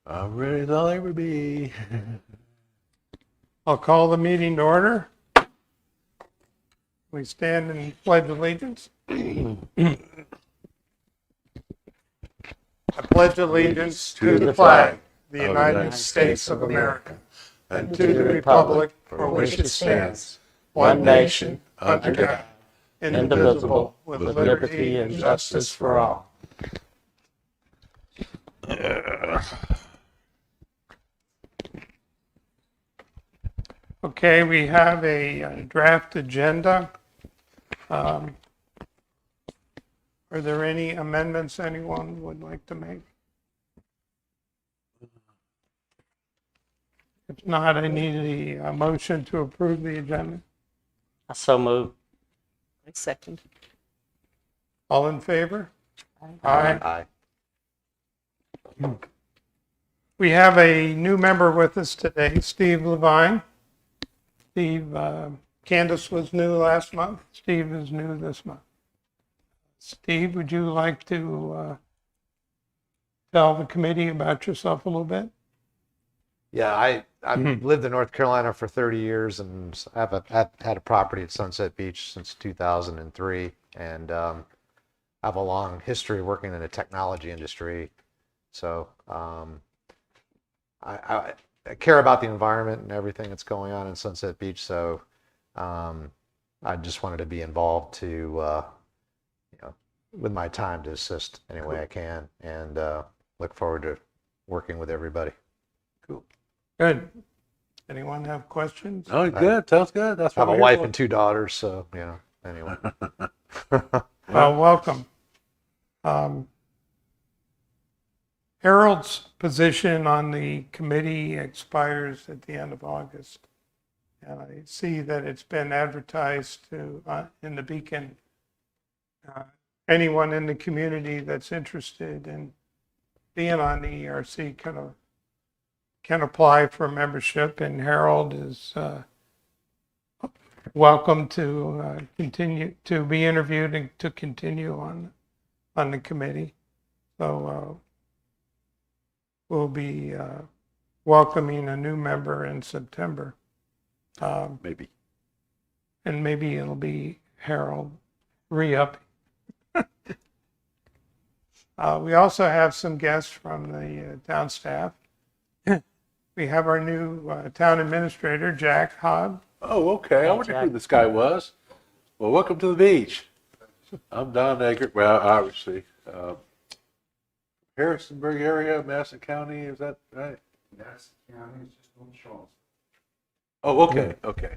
I'm ready as I'll ever be. I'll call the meeting to order. We stand and pledge allegiance. I pledge allegiance to the flag, the United States of America, and to the republic for which it stands, one nation, under God, indivisible, with liberty and justice for all. Okay, we have a draft agenda. Are there any amendments anyone would like to make? If not, I need a motion to approve the agenda. I so move. I second. All in favor? Aye. We have a new member with us today, Steve Levine. Steve, Candace was new last month. Steve is new this month. Steve, would you like to tell the committee about yourself a little bit? Yeah, I've lived in North Carolina for 30 years and I've had a property at Sunset Beach since 2003. And I have a long history working in the technology industry. So I care about the environment and everything that's going on in Sunset Beach. So I just wanted to be involved to, with my time to assist any way I can, and look forward to working with everybody. Cool. Good. Anyone have questions? Oh, good. Sounds good. That's I have what a we're wife here and 2 daughters, so, anyway. Welcome. Harold's position on the committee expires at the end of August. And I see that it's been advertised to in the Beacon. Anyone in the community that's interested in being on the ERC can apply for membership, and Harold is welcome to continue to be interviewed and to continue on the committee. So we'll be welcoming a new member in September. Maybe. And maybe it'll be Harold re-up. We also have some guests from the town staff. We have our new town administrator, Jack Hobb. Oh, okay. I wonder who this guy was. Well, welcome to the beach. I'm Don Eggert. Well, obviously, Harrisonburg area, Madison County. Is that right? Madison County is just on Charles. Oh, okay. Okay.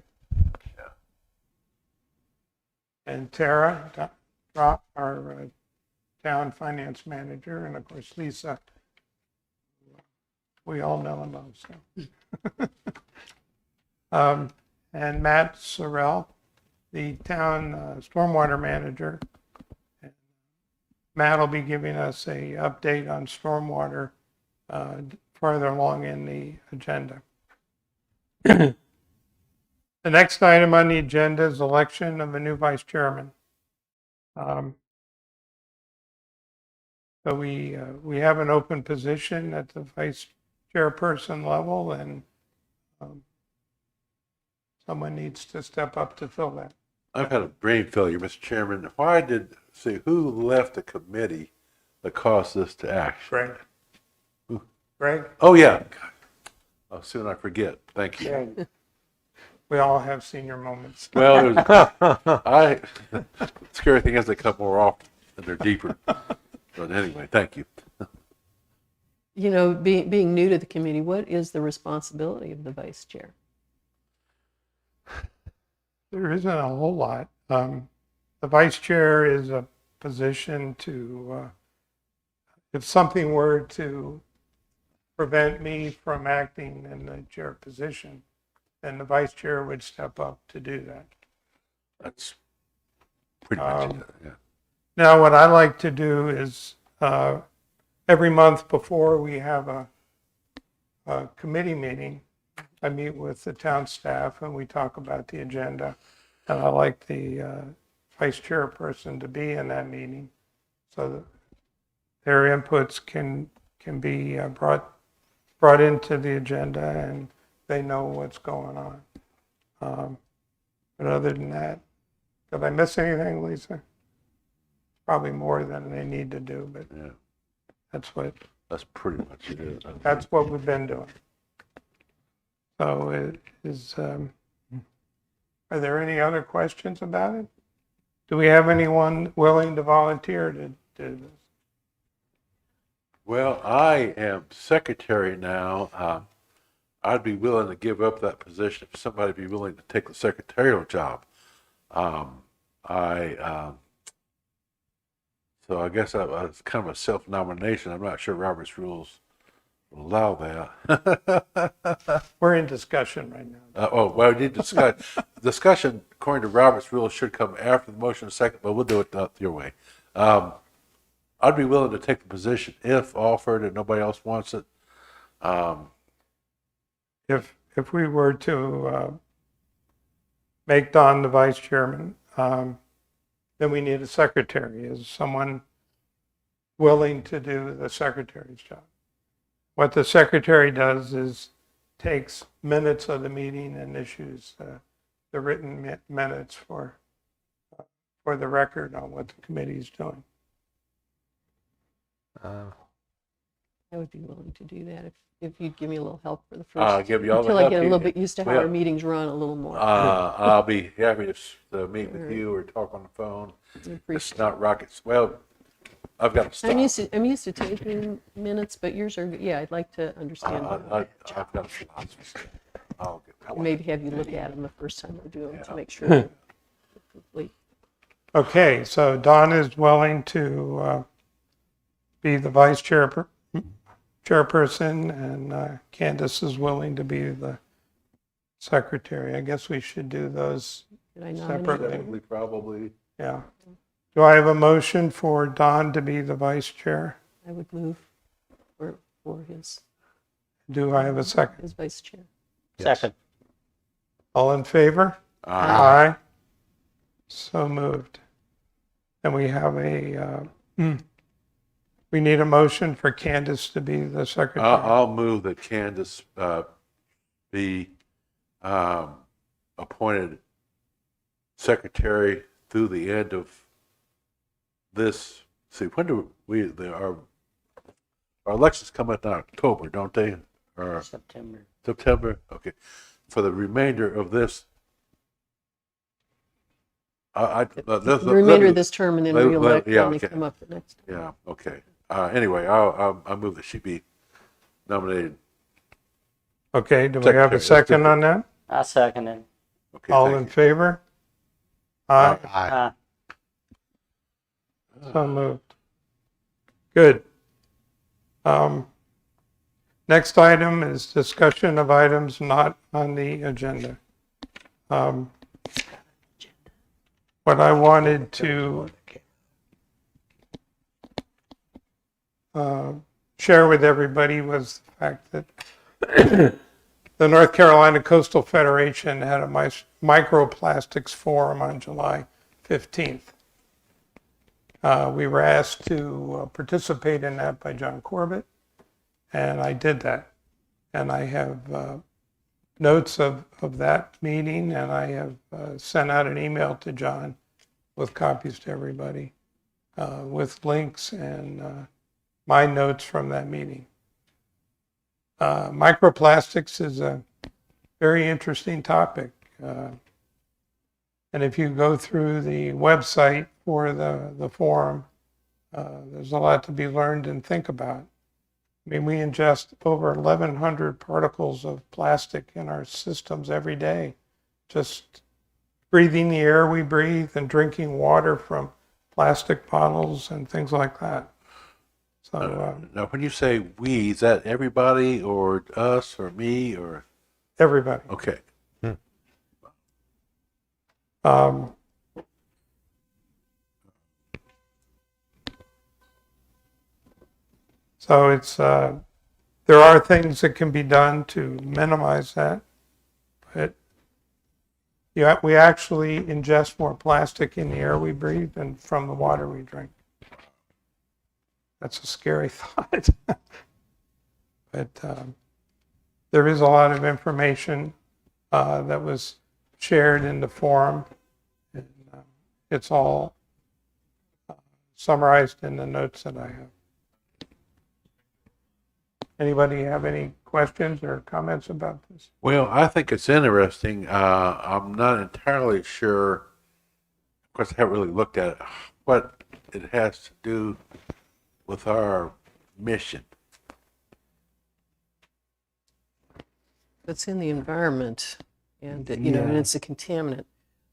And Tara, our town finance manager, and of course Lisa. We all know and love. So, and Matt Sorrell, the town stormwater manager. And Matt will be giving us a update on stormwater farther along in the agenda. The next item on the agenda is election of a new vice chairman. So we have an open position at the vice chairperson level, and someone needs to step up to fill that. I've had a brain failure, Mr. Chairman. Who left the committee that caused this to action? Greg. Who? Greg? Oh, yeah. Oh, soon I forget. Thank you. We all have senior moments. Well, the scary thing is they come more often and they're deeper. But anyway, thank you. Being new to the committee, what is the responsibility of the vice chair? There isn't a whole lot. The vice chair is a position to, if something were to prevent me from acting in the chair position, then the vice chair would step up to do that. That's pretty much it. Yeah. Now, what I like to do is every month before we have a committee meeting, I meet with the town staff and we talk about the agenda. And I like the vice chairperson to be in that meeting so that their inputs can be brought brought into the agenda and they know what's going on. But other than that, did I miss anything, Lisa? Probably more than they need to do, but Yeah, that's pretty much it. that's what we've been doing. So it is, are there any other questions about it? Do we have anyone willing to volunteer to do this? Well, I am secretary now. I'd be willing to give up that position if somebody be willing to take the secretarial job. So I guess it's kind of a self-nomination. I'm not sure Robert's rules will allow that. We're in discussion right now. Well, we need discussion according to Robert's rules should come after the motion and second, but we'll do it your way. I'd be willing to take the position if offered and nobody else wants it. If we were to make Don the vice chairman, then we need a secretary. Is someone willing to do the secretary's job? What the secretary does is takes minutes of the meeting and issues the written minutes for the record on what the committee is doing. I would be willing to do that if you'd give me a little help for the first, Give you all the until I help get a you little can. bit used to how Well, our meetings run a little more. I'll be happy to meet with you or talk on the phone. I It's appreciate not rockets. Well, I've got to stop. I'm used to taking minutes, but yours are, yeah, I'd like to understand. I've got to stop. I'll get Maybe have you look at them the first time I do them Yeah. to make sure they're complete. Okay, so Don is willing to be the vice chairperson, and Candace is willing to be the secretary. I guess we should do those Did I nominate separately. you? Probably. Yeah. Do I have a motion for Don to be the vice chair? I would move for his Do I have a second? as vice chair. Yes. Second. All in favor? Aye. So moved. And we have we need a motion for Candace to be the secretary. I'll move that Candace be appointed secretary through the end of this. See, when do our elections come up in October, don't they? Or September. September? Okay. For the remainder of this. The remainder of this term and then reelect yeah, when they okay. come up the next. Yeah, okay. Anyway, I'll move that she be nominated. Okay, do we have a Secretary, second on that? I second it. Okay, All thank in you. favor? Aye. Aye. So moved. Good. Next item is discussion of items not on the agenda. What I wanted to share with everybody was the fact that the North Carolina Coastal Federation had a microplastics forum on July 15th. We were asked to participate in that by John Corbett, and I did that. And I have notes of that meeting, and I have sent out an email to John with copies to everybody with links and my notes from that meeting. Microplastics is a very interesting topic. And if you go through the website for the forum, there's a lot to be learned and think about. I mean, we ingest over 1,100 particles of plastic in our systems every day. Just breathing the air we breathe and drinking water from plastic bottles and things like that. So Now, when you say we, is that everybody or us or me or? everybody. Okay. So it's there are things that can be done to minimize that, but we actually ingest more plastic in the air we breathe than from the water we drink. That's a scary thought. But there is a lot of information that was shared in the forum. And, it's all summarized in the notes that I have. Anybody have any questions or comments about this? Well, I think it's interesting. I'm not entirely sure, of course, I haven't really looked at it, what it has to do with our mission. It's in the environment, and and it's a contaminant.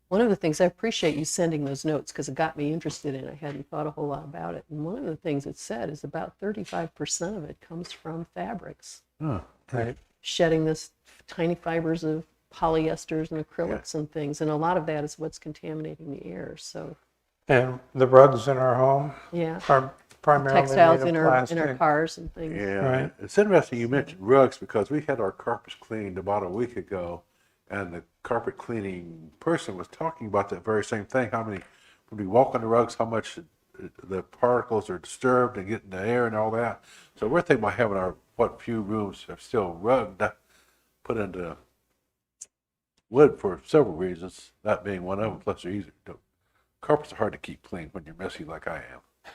One of the things, I appreciate you sending those notes because it got me interested in it. I hadn't thought a whole lot about it. And one of the things it said is about 35% of it comes from fabrics. Huh. Right. Shedding this tiny fibers of polyesters and acrylics and things. And a lot of that is what's contaminating the air. So, And the rugs in our home yeah. are primarily Textiles made in of our plastic. cars and things. Yeah, Right. it's interesting you mentioned rugs because we had our carpets cleaned about a week ago, and the carpet cleaning person was talking about that very same thing. How many, when we walk on the rugs, how much the particles are disturbed and get in the air and all that. So we're thinking about having our, what few rooms are still rugged, put into wood for several reasons, that being one of them, plus they're easy. Carpets are hard to keep clean when you're messy like I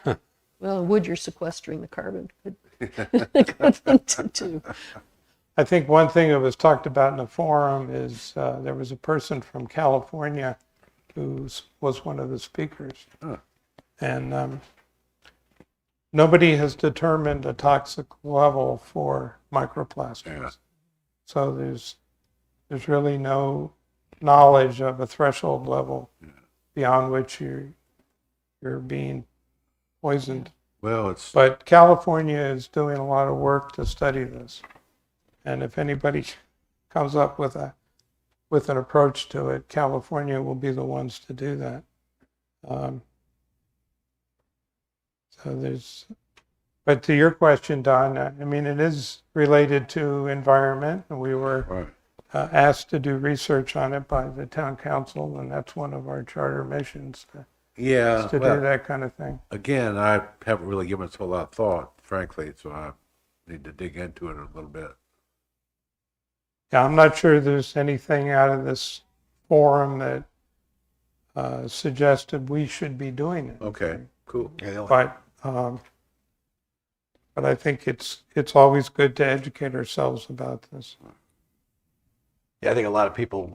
am. Well, in wood, you're sequestering the carbon. Good thing to do. I think one thing that was talked about in the forum is there was a person from California who was one of the speakers. Huh. And nobody has determined a toxic level for microplastics. Yeah. So there's really no knowledge of a threshold level beyond which you're being poisoned. Well, it's, But California is doing a lot of work to study this. And if anybody comes up with an approach to it, California will be the ones to do that. But to your question, Don, I mean, it is related to environment, and we were right. asked to do research on it by the town council, and that's one of our charter missions Yeah, to well, do that kind of thing. again, I haven't really given it a lot of thought, frankly, so I need to dig into it a little bit. Yeah, I'm not sure there's anything out of this forum that suggested we should be doing it. Okay, cool. But I think it's always good to educate ourselves about this. Yeah, I think a lot of people,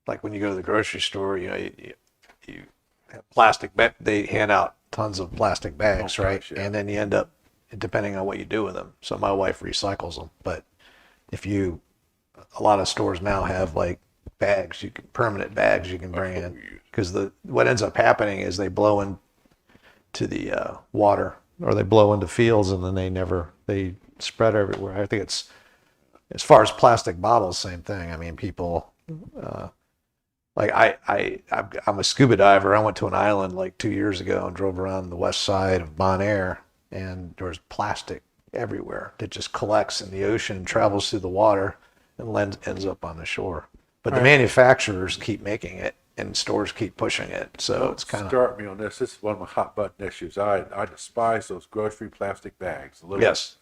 like when you go to the grocery store, you have plastic, they hand out tons of plastic bags, Oh, right? gosh, yeah. And then you end up, depending on what you do with them. So my wife recycles them, but a lot of stores now have like bags, permanent bags you can bring in, because what ends up happening is they blow into the water, or they blow into fields, and then they spread everywhere. I think it's, as far as plastic bottles, same thing. I mean, people, like I'm a scuba diver. I went to an island like 2 years ago and drove around the west side of Bonaire, and there was plastic everywhere that just collects in the ocean, travels through the water, and ends up on the shore. But the manufacturers keep making it, and stores keep pushing it. So it's kind of, Start me on this. This is one of my hot button issues. I despise those grocery plastic bags. yes,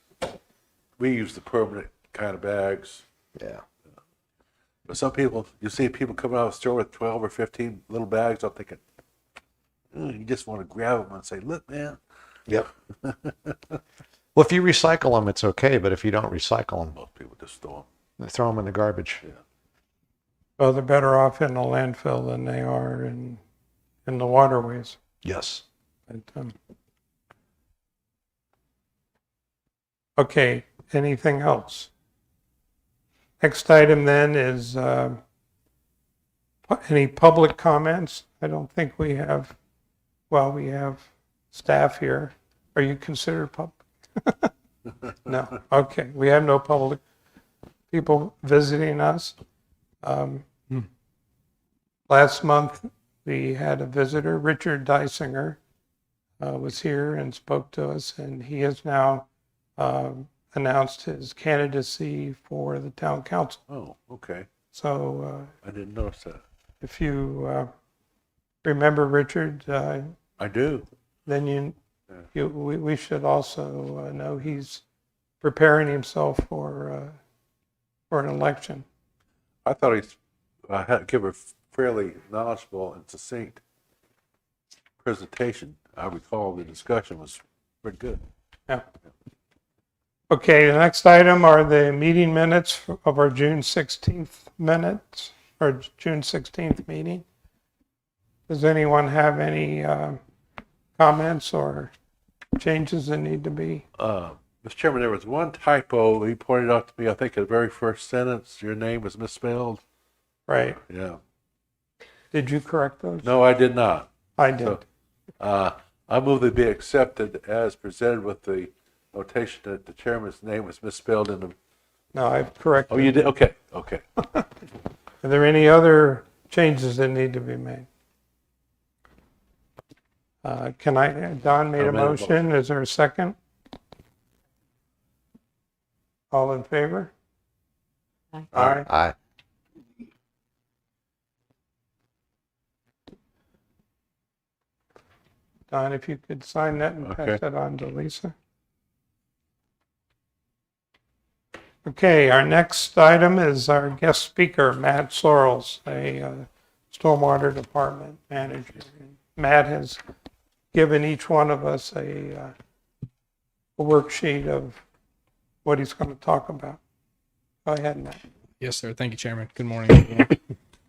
We use the permanent kind of bags. yeah. But some people, you see people coming out of the store with 12 or 15 little bags. I'm thinking, you just want to grab them and say, look, man. Yep. Well, if you recycle them, it's okay. But if you don't recycle them, Most people just throw them. they throw them in the garbage. Well, they're better off in a landfill than they are in the waterways. Yes. But, okay, anything else? Next item then is any public comments? I don't think we have, well, we have staff here. Are you considered public? No, okay, we have no public people visiting us. Last month, we had a visitor, Richard Dysinger, was here and spoke to us, and he has now announced his candidacy for the town council. Oh, okay. So I didn't notice that. if you remember Richard, I do. then we should also know he's preparing himself for for an election. I thought he had to give a fairly knowledgeable and succinct presentation. I recall the discussion was pretty good. Yeah. Okay, the next item are the meeting minutes of our June 16th minutes, or June 16th meeting. Does anyone have any comments or changes that need to be? Mr. Chairman, there was one typo he pointed out to me. I think in the very first sentence, your name was misspelled. Right. Yeah. Did you correct those? No, I did not. I did. So, I move they be accepted as presented with the notation that the chairman's name was misspelled in the. No, I've corrected. Oh, you did? Okay. Okay. Are there any other changes that need to be made? Don made I a made a motion. Is there a second? All in favor? Aye. Aye. Aye. Don, if you could sign that and Okay. pass that on to Lisa. Okay, our next item is our guest speaker, Matt Sorrells, a Stormwater Department manager. Matt has given each one of us a worksheet of what he's going to talk about. Go ahead, Matt. Yes, sir. Thank you, Chairman. Good morning,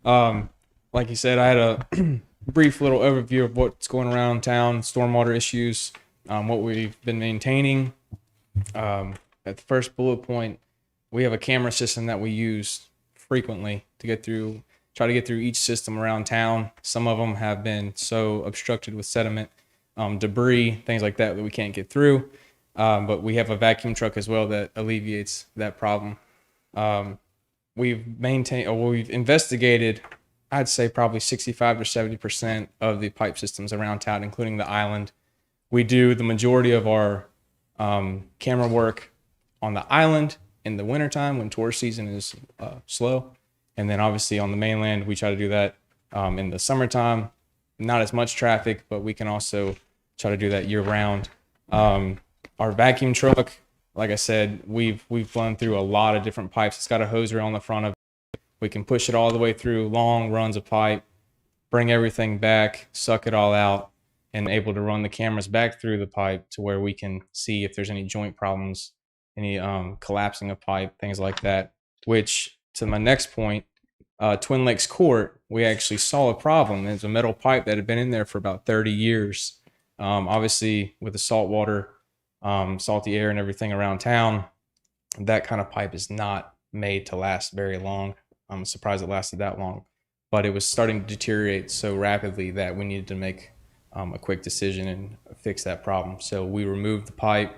everyone. Like you said, I had a brief little overview of what's going around town, stormwater issues, what we've been maintaining. At the first bullet point, we have a camera system that we use frequently to try to get through each system around town. Some of them have been so obstructed with sediment, debris, things like that we can't get through. But we have a vacuum truck as well that alleviates that problem. We've investigated, I'd say probably 65 to 70% of the pipe systems around town, including the island. We do the majority of our camera work on the island in the wintertime when tourist season is slow. And then obviously on the mainland, we try to do that in the summertime. Not as much traffic, but we can also try to do that year round. Our vacuum truck, like I said, we've blown through a lot of different pipes. It's got a hose reel on the front of it. We can push it all the way through long runs of pipe, bring everything back, suck it all out, and able to run the cameras back through the pipe to where we can see if there's any joint problems, any collapsing of pipe, things like that. Which, to my next point, Twin Lakes Court, we actually saw a problem. It's a metal pipe that had been in there for about 30 years. Obviously, with the saltwater, salty air and everything around town, that kind of pipe is not made to last very long. I'm surprised it lasted that long, but it was starting to deteriorate so rapidly that we needed to make a quick decision and fix that problem. So we removed the pipe,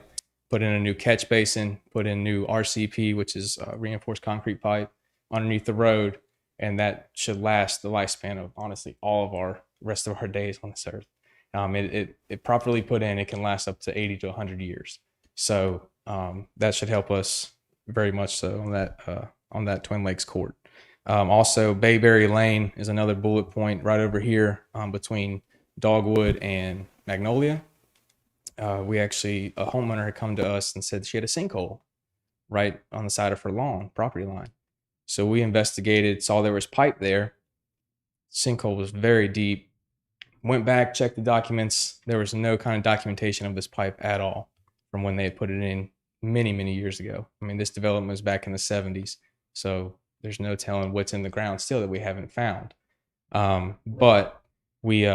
put in a new catch basin, put in new RCP, which is reinforced concrete pipe underneath the road, and that should last the lifespan of honestly all of our rest of our days on this earth. It properly put in, it can last up to 80 to 100 years. So that should help us very much so on that Twin Lakes Court. Also, Bayberry Lane is another bullet point right over here between Dogwood and Magnolia. A homeowner had come to us and said she had a sinkhole right on the side of her property line. So we investigated, saw there was pipe there. Sinkhole was very deep. Went back, checked the documents. There was no kind of documentation of this pipe at all from when they had put it in many, many years ago. I mean, this development was back in the 70s. So there's no telling what's in the ground still that we haven't found. But we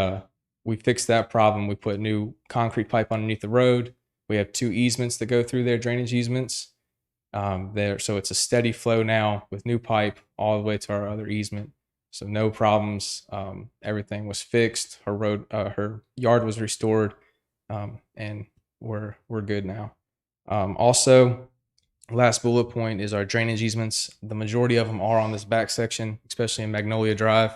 fixed that problem. We put new concrete pipe underneath the road. We have 2 easements that go through there, drainage easements. So it's a steady flow now with new pipe all the way to our other easement. So no problems. Everything was fixed. Her yard was restored, and we're good now. Also, last bullet point is our drainage easements. The majority of them are on this back section, especially in Magnolia Drive.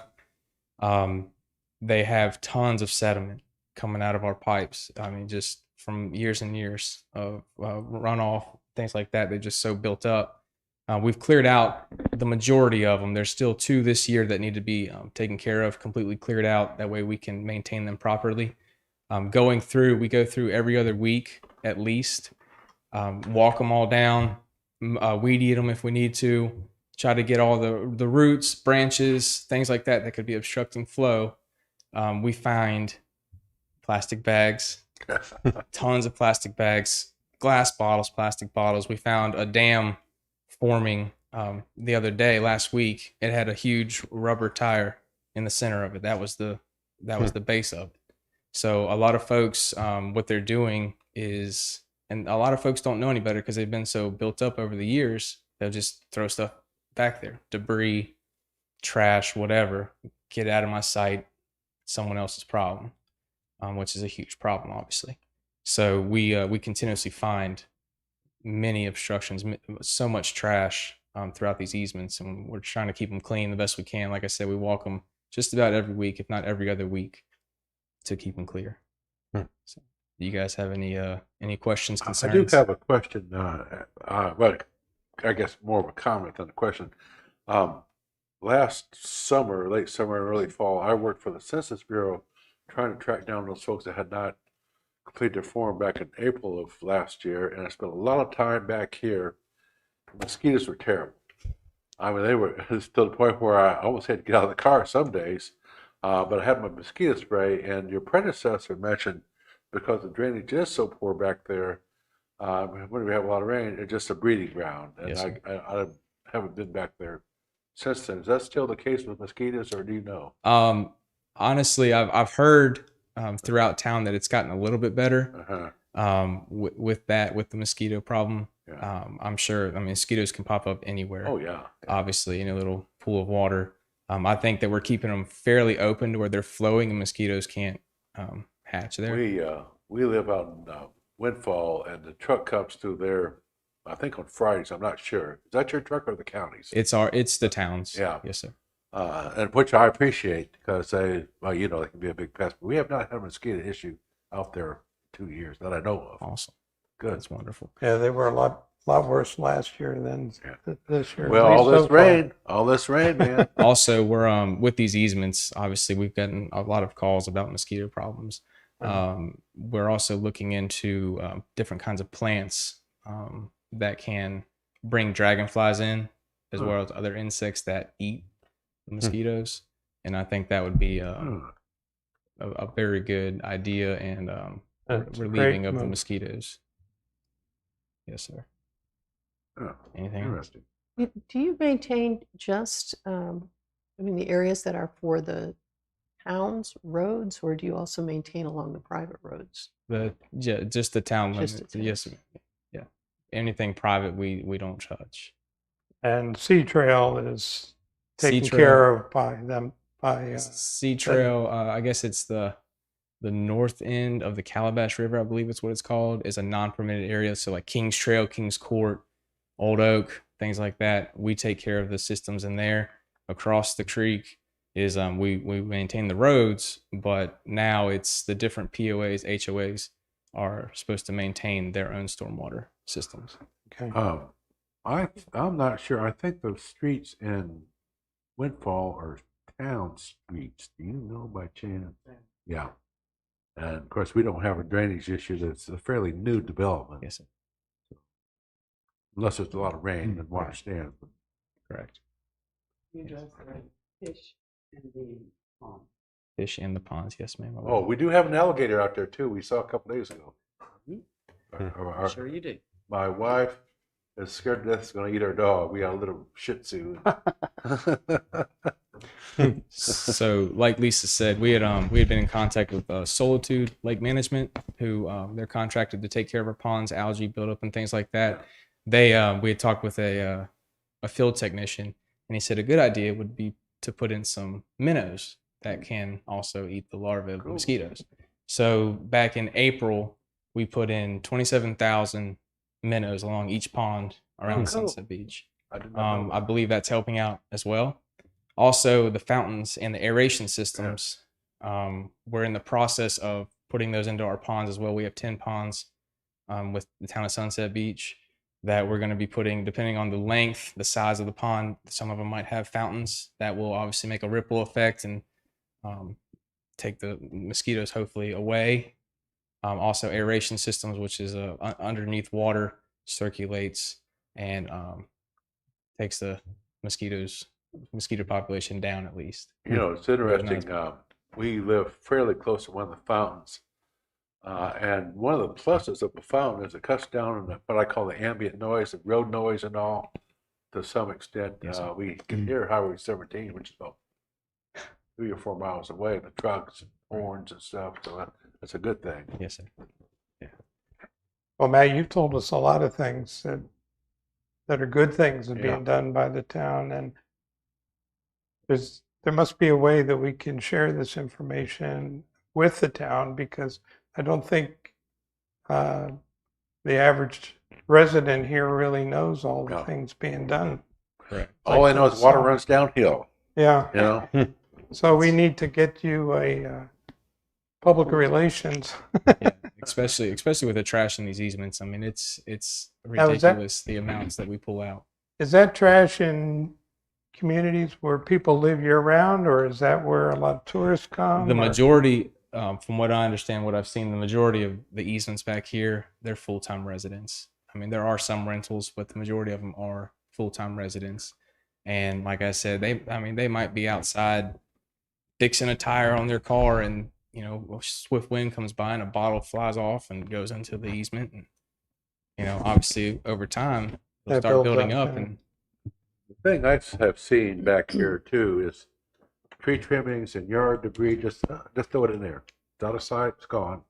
They have tons of sediment coming out of our pipes. I mean, just from years and years of runoff, things like that. They're just so built up. We've cleared out the majority of them. There's still 2 this year that need to be taken care of, completely cleared out. That way we can maintain them properly. We go through every other week at least, walk them all down, weed eat them if we need to, try to get all the roots, branches, things like that could be obstructing flow. We find plastic bags, tons of plastic bags, glass bottles, plastic bottles. We found a dam forming the other day, last week. It had a huge rubber tire in the center of it. That was the base of it. So a lot of folks, what they're doing is, and a lot of folks don't know any better because they've been so built up over the years, they'll just throw stuff back there, debris, trash, whatever, get out of my sight, someone else's problem, which is a huge problem, obviously. So we continuously find many obstructions, so much trash throughout these easements, and we're trying to keep them clean the best we can. Like I said, we walk them just about every week, if not every other week, to keep them clear. So, do you guys have any questions, concerns? I do have a question, but I guess more of a comment than a question. Last summer, late summer, early fall, I worked for the Census Bureau trying to track down those folks that had not completed their form back in April of last year, and I spent a lot of time back here. The mosquitoes were terrible. I mean, they were to the point where I almost had to get out of the car some days, but I had my mosquito spray, and your predecessor mentioned because the drainage is so poor back there, when we have a lot of rain, it's just a breeding ground. And Yes, sir. I haven't been back there since then. Is that still the case with mosquitoes, or do you know? Honestly, I've heard throughout town that it's gotten a little bit better. Uh-huh. With the mosquito problem. Yeah. I'm sure, I mean, mosquitoes can pop up anywhere. Oh, yeah. Obviously, in a little pool of water. I think that we're keeping them fairly open to where they're flowing and mosquitoes can't hatch there. We live out in Windfall, and the truck comes through there, I think on Fridays. I'm not sure. Is that your truck or the county's? It's the towns. Yeah. Yes, sir. And which I appreciate because they can be a big pest. But we have not had a mosquito issue out there 2 years that I know of. Awesome. Good. That's wonderful. Yeah, they were a lot worse last year than this year. Well, at least all this rain, man. Also, we're with these easements, obviously we've gotten a lot of calls about mosquito problems. We're also looking into different kinds of plants that can bring dragonflies in, as well as other insects that eat the mosquitoes. And I think that would be a very good idea and That's a relieving great of the move. mosquitoes. Yes, sir. Oh, Anything else? interesting. Do you maintain just, the areas that are for the town's roads, or do you also maintain along the private roads? Just the town Just limit. the town. Yes, ma'am. Yeah. Anything private, we don't touch. And Sea Trail is taken Sea Trail. care of by them, by, Sea Trail, I guess it's the north end of the Calabash River, I believe it's what it's called, is a non-permitted area. So like Kings Trail, Kings Court, Old Oak, things like that. We take care of the systems in there. Across the creek is we maintain the roads, but now it's the different POAs, HOAs are supposed to maintain their own stormwater systems. okay. I'm not sure. I think those streets in Windfall are town streets. Do you know by chance? Yeah. And of course, we don't have a drainage issue. That's a fairly new development, Yes, sir. unless there's a lot of rain and water stands. Correct. You address the fish in the pond. Fish in the ponds. Yes, ma'am. I will. Oh, we do have an alligator out there too. We saw a couple days ago. Sure you do. My wife is scared to death it's going to eat our dog. We got a little Shih Tzu. So, like Lisa said, we had been in contact with Solitude Lake Management, who they're contracted to take care of our ponds, algae buildup, and things like that. We had talked with a field technician, and he said a good idea would be to put in some minnows that can also eat the larvae of the mosquitoes. So back in April, we put in 27,000 minnows along each pond around Sunset Beach. I did not know I believe that's helping out as well. Also, the fountains and the aeration systems, we're in the process of putting those into our ponds as well. We have 10 ponds with the town of Sunset Beach that we're going to be putting, depending on the length, the size of the pond. Some of them might have fountains that will obviously make a ripple effect and take the mosquitoes hopefully away. Also aeration systems, which is underneath water, circulates and takes the mosquito population down at least. You know, it's interesting. We live fairly close to one of the fountains. And one of the pluses of the fountain is it cuts down on what I call the ambient noise, the road noise and all, to some extent. Yes, sir. We can hear Highway 17, which is about 3 or 4 miles away, the trucks and horns and stuff. So that's a good thing. Yes, sir. Well, Matt, you've told us a lot of things that are good things that are being done by the town, and there must be a way that we can share this information with the town, because I don't think the average resident here really knows all the No. things being done. Correct. All I know is water runs downhill, Yeah, you know? so we need to get you a public relations. Yeah, especially with the trash in these easements. I mean, it's Now, is that- ridiculous the amounts that we pull out. Is that trash in communities where people live year round, or is that where a lot of tourists come? The or- majority, from what I understand, what I've seen, the majority of the easements back here, they're full-time residents. I mean, there are some rentals, but the majority of them are full-time residents. And like I said, they might be outside fixing a tire on their car, and you know, a swift wind comes by and a bottle flies off and goes into the easement. And you know, obviously over time, it'll That start builds building up, up. yeah. And The thing I have seen back here too is tree trimmings and yard debris. Just throw it in there. It's out of sight. It's gone.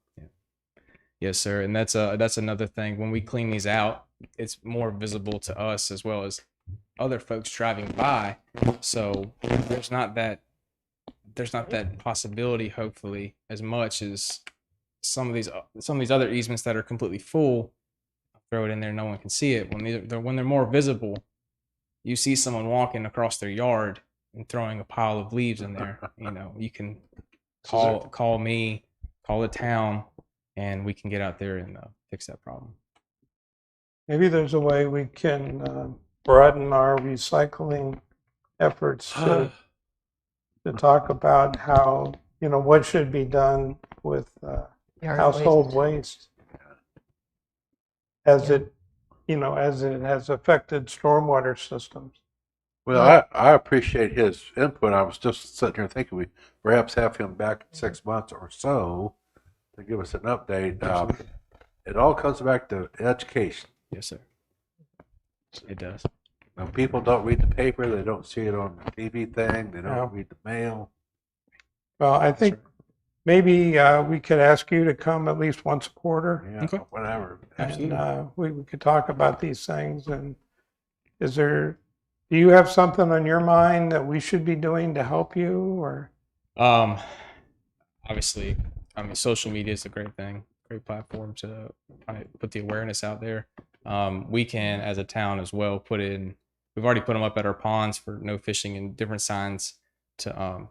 yes, sir. And that's another thing. When we clean these out, it's more visible to us as well as other folks driving by. So there's not that possibility, hopefully, as much as some of these other easements that are completely full. Throw it in there, no one can see it. When they're more visible, you see someone walking across their yard and throwing a pile of leaves in there. You know, you can call me, call the town, and we can get out there and fix that problem. Maybe there's a way we can broaden our recycling efforts to talk about how, you know, what should be done with Yard household waste. waste as it has affected stormwater systems. Well, I appreciate his input. I was just sitting here thinking we perhaps have him back in 6 months or so to give us an update. It all comes back to education. Yes, sir. It does. When people don't read the paper, they don't see it on the TV thing, they don't Yeah. read the mail. Well, I think maybe we could ask you to come at least once a quarter, Yeah, Okay. whatever. and we could talk about these things. And do you have something on your mind that we should be doing to help you, or? Obviously, I mean, social media is a great thing, great platform to kind of put the awareness out there. We can, as a town as well, we've already put them up at our ponds for no fishing and different signs to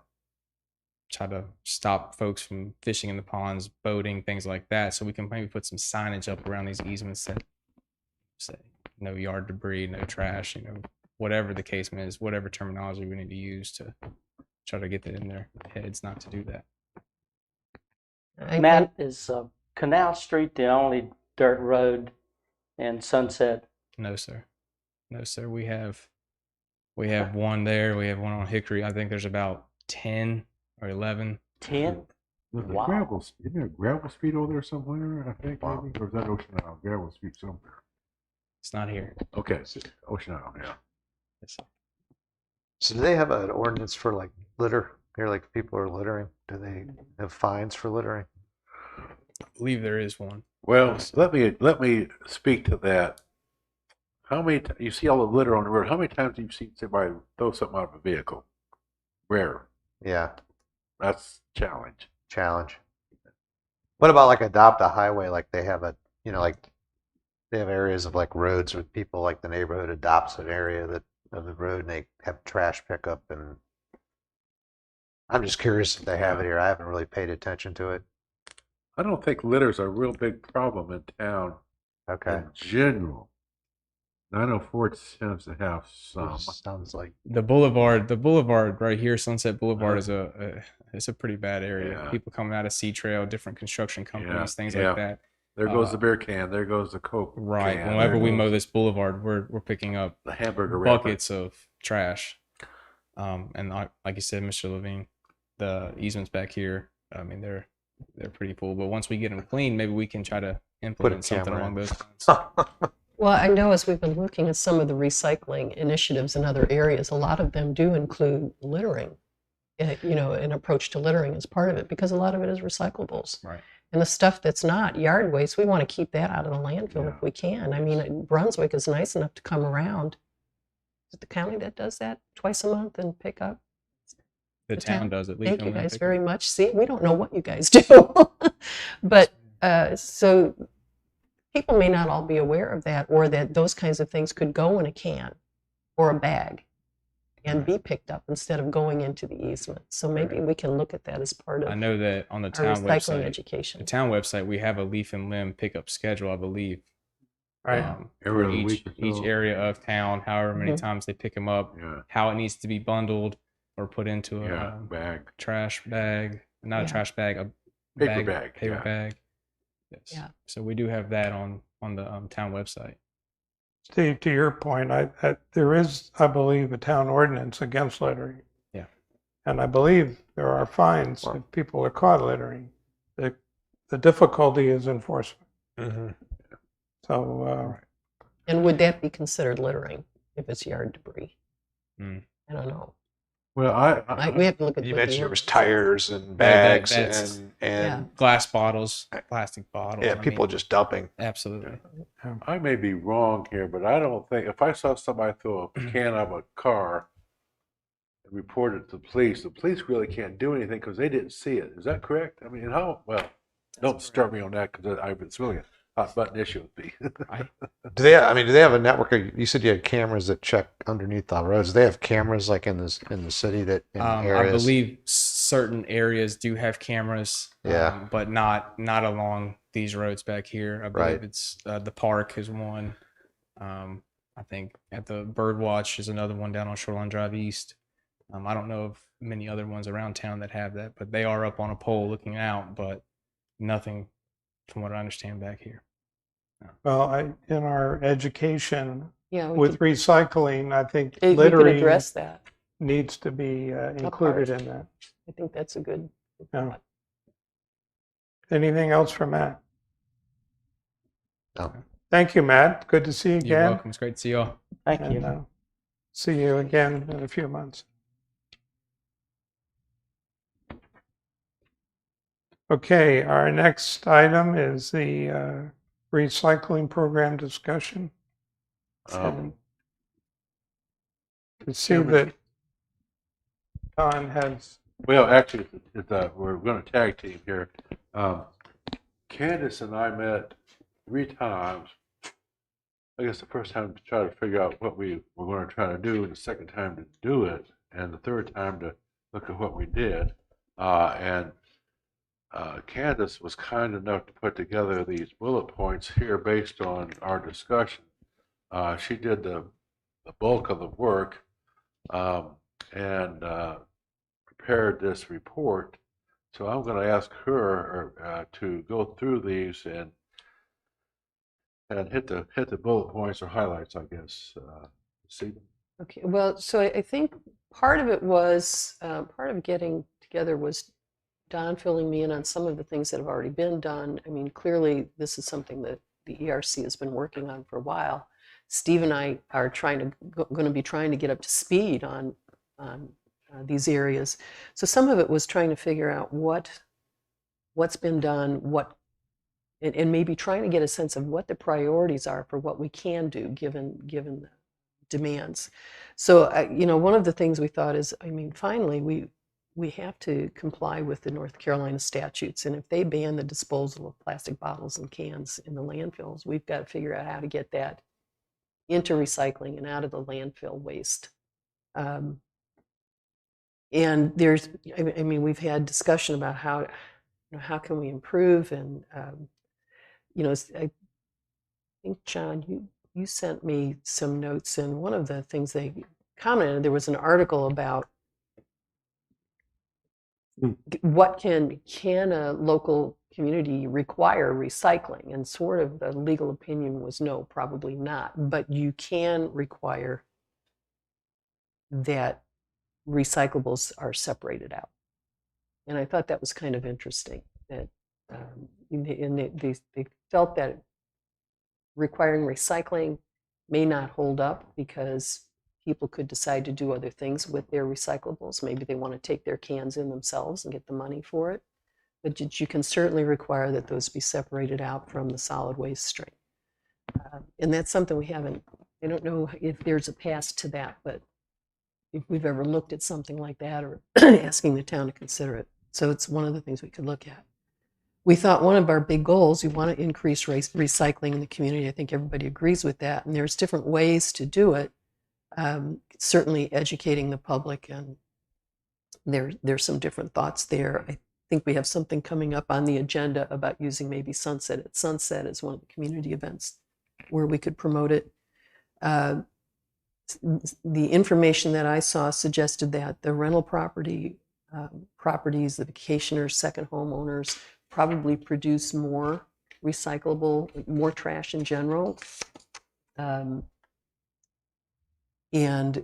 try to stop folks from fishing in the ponds, boating, things like that. So we can maybe put some signage up around these easements that say no yard debris, no trash, you know, whatever the case is, whatever terminology we need to use to try to get that in their heads not to do that. Matt, is Canal Street the only dirt road in Sunset? No, sir. No, sir. We have one there. We have one on Hickory. I think there's about 10 or 11. 10? There's a Wow. isn't there a gravel street over there somewhere, I think, maybe? Or is that Ocean Isle? Gravel street somewhere. It's not here. Okay, Ocean Isle, yeah. Yes, sir. So do they have an ordinance for like litter? Here, like people are littering. Do they have fines for littering? I believe there is one. Well, let me speak to that. How many, you see all the litter on the road, how many times do you see somebody throw something out of a vehicle? Rare. Yeah, That's a challenge. challenge. What about like adopt a highway? Like they have like they have areas of like roads where people, like the neighborhood adopts an area of the road and they have trash pickup. And I'm just curious if they have it here. I haven't really paid attention to it. I don't think litter's a real big problem in town Okay. in general. 904 tends to have some. Sounds like The boulevard right here, Sunset Boulevard, is a pretty bad area. Yeah. People coming out of Sea Trail, different construction companies, things yeah. like that. There goes the beer can. There goes the Coke Right. can. Whenever there we goes mow this boulevard, we're picking up the hamburger wrapper. buckets of trash. And like you said, Mr. Levine, the easements back here, I mean, they're pretty full. But once we get them clean, maybe we can try to implement something camera along in. those lines. Well, I know as we've been looking at some of the recycling initiatives in other areas, a lot of them do include littering. An approach to littering is part of it because a lot of it is recyclables. Right. And the stuff that's not yard waste, we want to keep that out of the landfill if we can. I mean, Brunswick is nice enough to come around. Is it the county that does that twice a month and pick up? The town does at least. Thank you guys very much. See, we don't know what you guys do. But so people may not all be aware of that, or that those kinds of things could go in a can or a bag and be picked up instead of going into the easement. So maybe we can look at that as part of I know that on the our town recycling website, education. we have a leaf and limb pickup schedule, I believe. Right. For Every each week or so. area of town, however many Mhm. times they pick them up, Yeah. how it needs to be bundled or put into Yeah. a Bag. trash bag, not Yeah. a trash bag, a Paper bag, paper yeah. bag. Yes. Yeah. So we do have that on the town website. Steve, to your point, there is, I believe, a town ordinance against littering. Yeah. And I believe there are fines if people are caught littering. The difficulty is enforcement. Mm-hmm. So, And would that be considered littering if it's yard debris? Mm. I don't know. Well, We have to look at You what the mentioned there was ordinance tires and that- bags that's- and Glass bottles, plastic bottles. yeah, I people mean, just dumping. absolutely. I may be wrong here, but I don't think if I saw somebody throw a can out of a car and report it to the police really can't do anything because they didn't see it. Is that correct? I mean, how? Well, don't start me on that because it's really a hot button issue with me. Do they have a network? You said you had cameras that check underneath the roads. Do they have cameras like in the city that in I areas? believe certain areas do have cameras, Yeah. but not along these roads back here. I believe Right. it's the park is one. I think at the Birdwatch is another one down on Shoreline Drive East. I don't know of many other ones around town that have that, but they are up on a pole looking out, but nothing from what I understand back here. well, in our education Yeah, with recycling, I think we could littering address that. needs to be included in that. I think that's a good Yeah. thought. Anything else for Matt? No. Thank you, Matt. Good to see you You're again. welcome. It's great to see y'all. Thank And you. see you again in a few months. Okay, our next item is the recycling program discussion. And to see that Don has, Well, actually, we're going to tag team here. Candace and I met 3 times. I guess the first time to try to figure out what we were going to try to do, and the second time to do it, and the third time to look at what we did. And Candace was kind enough to put together these bullet points here based on our discussion. She did the bulk of the work and prepared this report. So I'm going to ask her to go through these and hit the bullet points or highlights, I guess. See them. Okay, well, so I think part of it was, part of getting together was Don filling me in on some of the things that have already been done. I mean, clearly this is something that the ERC has been working on for a while. Steve and I are going to be trying to get up to speed on these areas. So some of it was trying to figure out what's been done, and maybe trying to get a sense of what the priorities are for what we can do given the demands. So one of the things we thought is, I mean, finally we have to comply with the North Carolina statutes, and if they ban the disposal of plastic bottles and cans in the landfills, we've got to figure out how to get that into recycling and out of the landfill waste. And there's, I mean, we've had discussion about how can we improve, and I think, John, you sent me some notes, and one of the things they commented, there was an article about what can a local community require recycling? And sort of the legal opinion was no, probably not. But you can require that recyclables are separated out. And I thought that was kind of interesting that, and they felt that requiring recycling may not hold up because people could decide to do other things with their recyclables. Maybe they want to take their cans in themselves and get the money for it. But you can certainly require that those be separated out from the solid waste stream. And that's something we haven't, I don't know if there's a past to that, but if we've ever looked at something like that or asking the town to consider it. So it's one of the things we could look at. We thought one of our big goals, we want to increase recycling in the community. I think everybody agrees with that. And there's different ways to do it. Certainly educating the public, and there's some different thoughts there. I think we have something coming up on the agenda about using maybe Sunset at Sunset as one of the community events where we could promote it. The information that I saw suggested that the rental properties, the vacationers, second homeowners probably produce more recyclable, more trash in general. And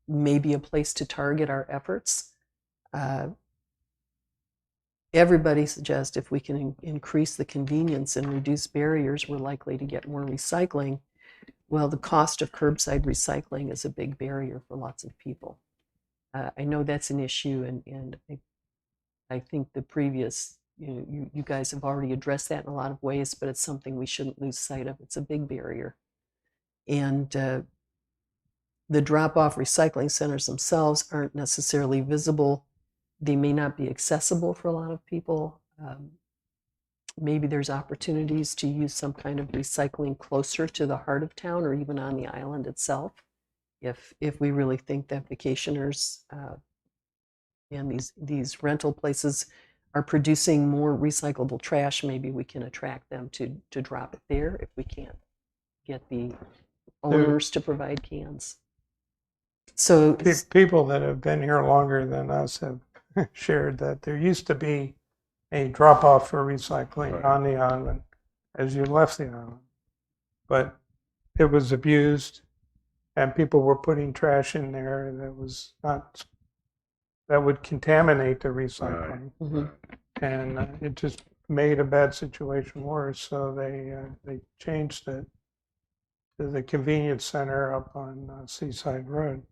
maybe a place to target our efforts. Everybody suggests if we can increase the convenience and reduce barriers, we're likely to get more recycling. Well, the cost of curbside recycling is a big barrier for lots of people. I know that's an issue, and I think the previous, you guys have already addressed that in a lot of ways, but it's something we shouldn't lose sight of. It's a big barrier. And the drop-off recycling centers themselves aren't necessarily visible. They may not be accessible for a lot of people. Maybe there's opportunities to use some kind of recycling closer to the heart of town or even on the island itself. If we really think that vacationers and these rental places are producing more recyclable trash, maybe we can attract them to drop it there if we can't get the owners to provide cans. So People that have been here longer than us have shared that there used to be a drop-off for recycling on the island as you left the island. But it was abused, and people were putting trash in there that would contaminate the recycling. And it just made a bad situation worse. So they changed it to the convenience center up on Seaside Road.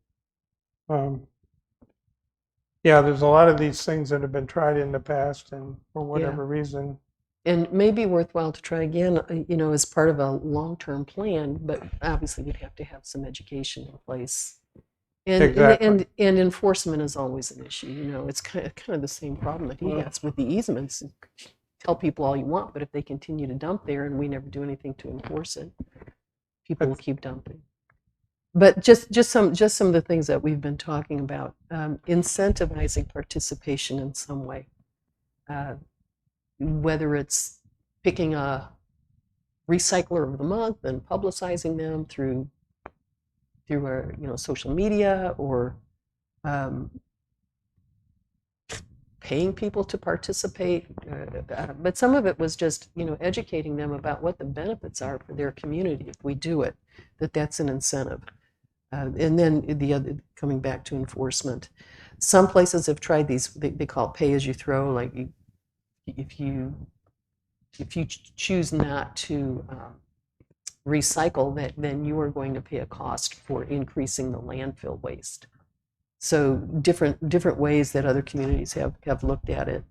Yeah, there's a lot of these things that have been tried in the past, and for whatever reason. And maybe worthwhile to try again, as part of a long-term plan, but obviously we'd have to have some education in place. And enforcement is always an issue. It's kind of the same problem that he has with the easements. Tell people all you want, but if they continue to dump there and we never do anything to enforce it, people will keep dumping. But just some of the things that we've been talking about, incentivizing participation in some way, whether it's picking a recycler of the month and publicizing them through our social media, or paying people to participate. But some of it was just educating them about what the benefits are for their community if we do it, that's an incentive. And then the other, coming back to enforcement, some places have tried these, they call it pay as you throw. Like if you choose not to recycle, then you are going to pay a cost for increasing the landfill waste. So different ways that other communities have looked at it.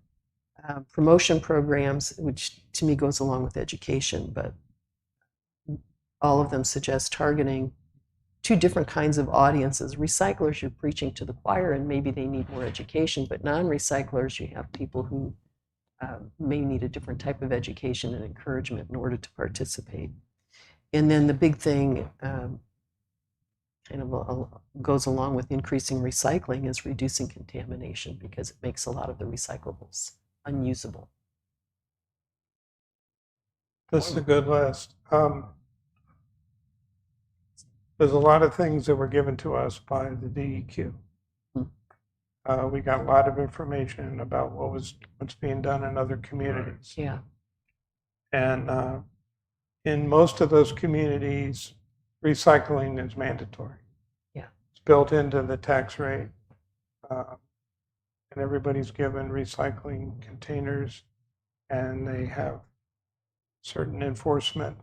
Promotion programs, which to me goes along with education, but all of them suggest targeting two different kinds of audiences. Recyclers, you're preaching to the choir, and maybe they need more education, but non-recyclers, you have people who may need a different type of education and encouragement in order to participate. And then the big thing goes along with increasing recycling is reducing contamination, because it makes a lot of the recyclables unusable. This is a good list. There's a lot of things that were given to us by the DEQ. We got a lot of information about what's being done in other communities. Yeah. And in most of those communities, recycling is mandatory. Yeah. It's built into the tax rate. And everybody's given recycling containers, and they have certain enforcement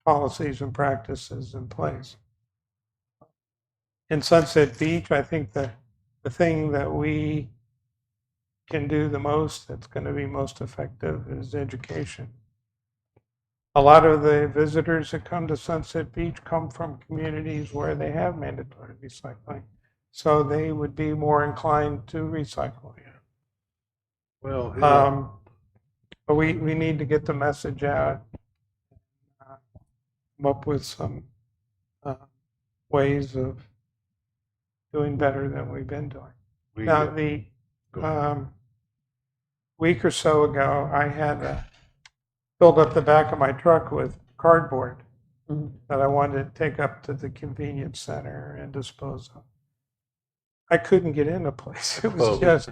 policies and practices in place. In Sunset Beach, I think the thing that we can do the most, that's going to be most effective, is education. A lot of the visitors that come to Sunset Beach come from communities where they have mandatory recycling, so they would be more inclined to recycle. Well, But we need to get the message out, come up with some ways of doing better than we've been doing. Now, the week or so ago, I had filled up the back of my truck with cardboard that I wanted to take up to the convenience center and dispose of. I couldn't get in the place. It was just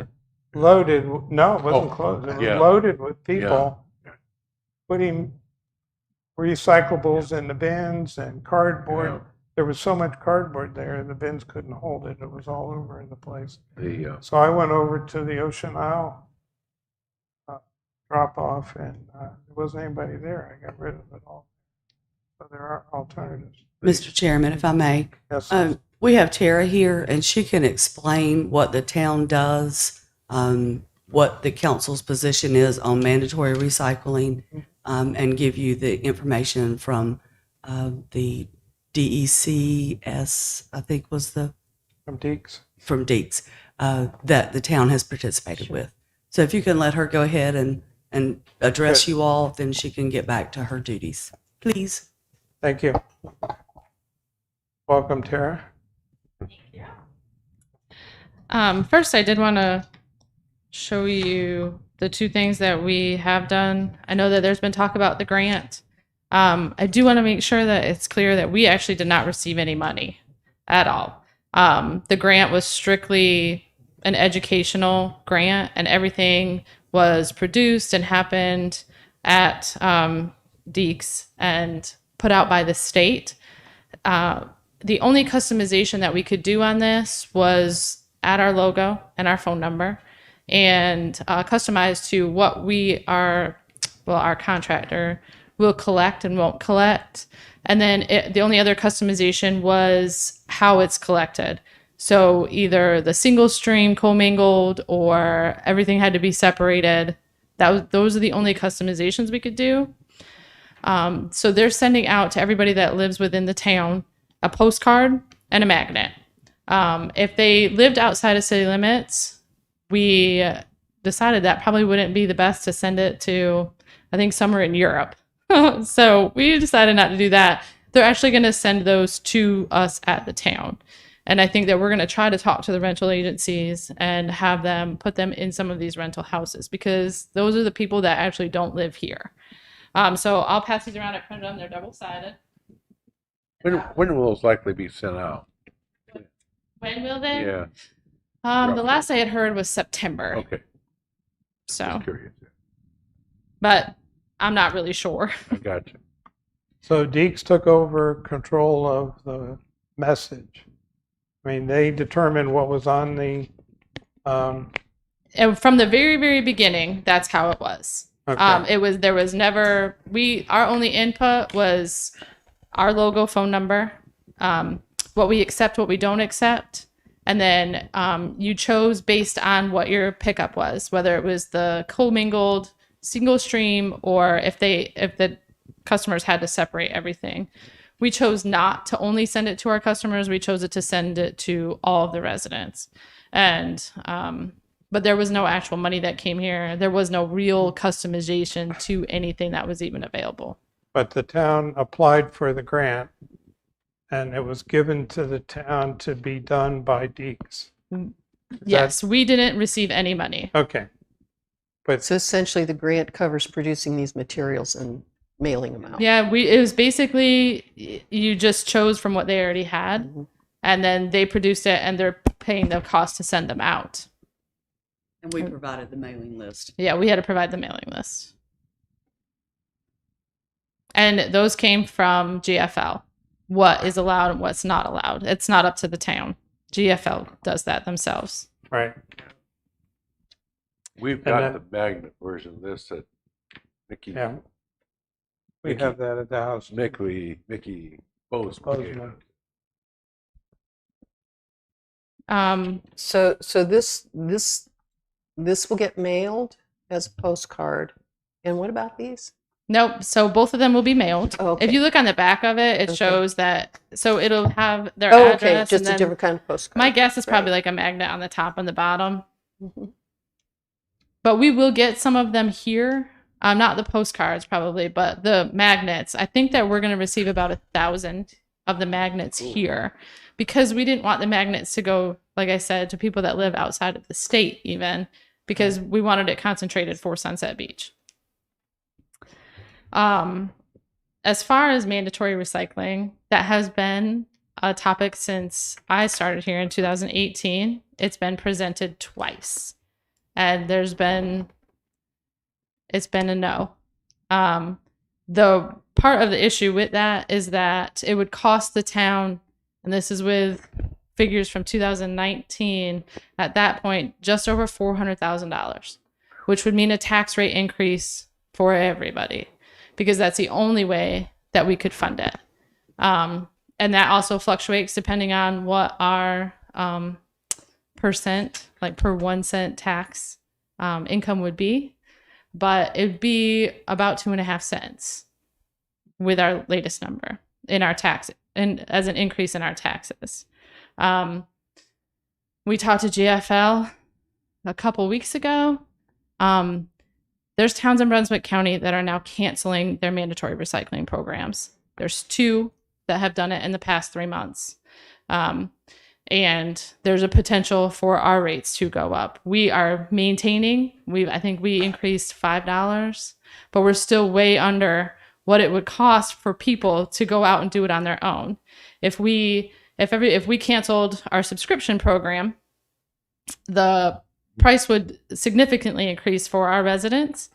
loaded. No, it wasn't closed. It was loaded with people putting recyclables in the bins and cardboard. Yeah. There was so much cardboard there, the bins couldn't hold it. It was all over the place. The So I went over to the Ocean Isle drop off, and there wasn't anybody there. I got rid of it all. So there are alternatives. Mr. Chairman, if I may, Yes. we have Tara here, and she can explain what the town does, what the council's position is on mandatory recycling, and give you the information from the DECS, I think was From Deeks. from Deeks, that the town has participated with. So if you can let her go ahead and address you all, then she can get back to her duties. Please. Thank you. Welcome, Tara. First, I did want to show you the two things that we have done. I know that there's been talk about the grant. I do want to make sure that it's clear that we actually did not receive any money at all. The grant was strictly an educational grant, and everything was produced and happened at Deeks and put out by the state. The only customization that we could do on this was add our logo and our phone number and customize to what our contractor will collect and won't collect. And then the only other customization was how it's collected. So either the single stream commingled or everything had to be separated. Those are the only customizations we could do. So they're sending out to everybody that lives within the town a postcard and a magnet. If they lived outside of city limits, we decided that probably wouldn't be the best to send it to, I think, somewhere in Europe. So we decided not to do that. They're actually going to send those to us at the town. And I think that we're going to try to talk to the rental agencies and have them put them in some of these rental houses, because those are the people that actually don't live here. So I'll pass these around. I printed them. They're double-sided. when will those likely be sent out? When will they? Yeah. The last I had heard was September. Okay. So, Just curious. but I'm not really sure. I got you. So Deeks took over control of the message. I mean, they determined what was on the. And from the very, very beginning, that's how it was. Okay. There was never, our only input was our logo, phone number, what we accept, what we don't accept. And then you chose based on what your pickup was, whether it was the commingled single stream or if the customers had to separate everything. We chose not to only send it to our customers. We chose to send it to all of the residents. And but there was no actual money that came here. There was no real customization to anything that was even available. But the town applied for the grant, and it was given to the town to be done by Deeks. Yes, we didn't receive any money. Okay. But So essentially, the grant covers producing these materials and mailing them out. Yeah, it was basically, you just chose from what they already had. and then they produced it and they're paying the cost to send them out. And we provided the mailing list. Yeah, we had to provide the mailing list. And those came from GFL. What is allowed and what's not allowed. It's not up to the town. GFL does that themselves. Right. We've got the magnet version of this that Mickey, Yeah. We have that at the house. Mickey Bozeman. Bozeman. So this will get mailed as a postcard. And what about these? Nope. So both of them will be mailed. Oh, okay. If you look on the back of it, it Okay. shows that. So it'll have their Oh, address. okay, just and a then different kind of postcard. my guess is probably Right. like a magnet on the top and the bottom. Mhm. But we will get some of them here. Not the postcards probably, but the magnets. I think that we're going to receive about 1,000 of the magnets here because we didn't want the magnets to go, like I said, to people that live outside of the state even, because we wanted it concentrated for Sunset Beach. As far as mandatory recycling, that has been a topic since I started here in 2018. It's been presented twice. And it's been a no. The part of the issue with that is that it would cost the town, and this is with figures from 2019, at that point, just over $400,000, which would mean a tax rate increase for everybody, because that's the only way that we could fund it. And that also fluctuates depending on what our percent, like per 1 cent tax income would be. But it'd be about 2.5 cents with our latest number in our tax, and as an increase in our taxes. We talked to GFL a couple weeks ago. There's towns in Brunswick County that are now canceling their mandatory recycling programs. There's 2 that have done it in the past 3 months. And there's a potential for our rates to go up. We are maintaining, I think we increased $5, but we're still way under what it would cost for people to go out and do it on their own. If we canceled our subscription program, the price would significantly increase for our residents,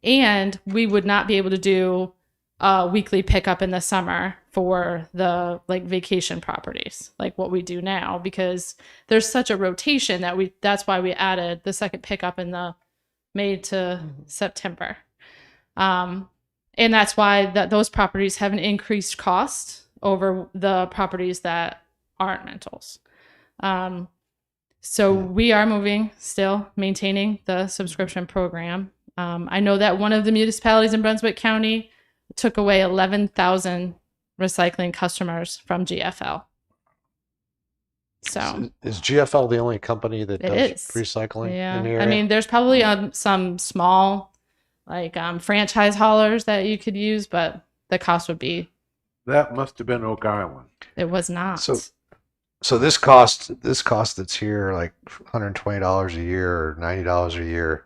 and we would not be able to do a weekly pickup in the summer for the vacation properties like what we do now, because there's such a rotation that's why we added the second pickup in the May to September. And that's why those properties have an increased cost over the properties that aren't rentals. So we are still maintaining the subscription program. I know that one of the municipalities in Brunswick County took away 11,000 recycling customers from GFL. So Is GFL the only company that It does is. recycling yeah, in the area? I mean, there's probably some small franchise haulers that you could use, but the cost would be. That must have been Oak Island. It was not. So this cost that's here, like $120 a year or $90 a year,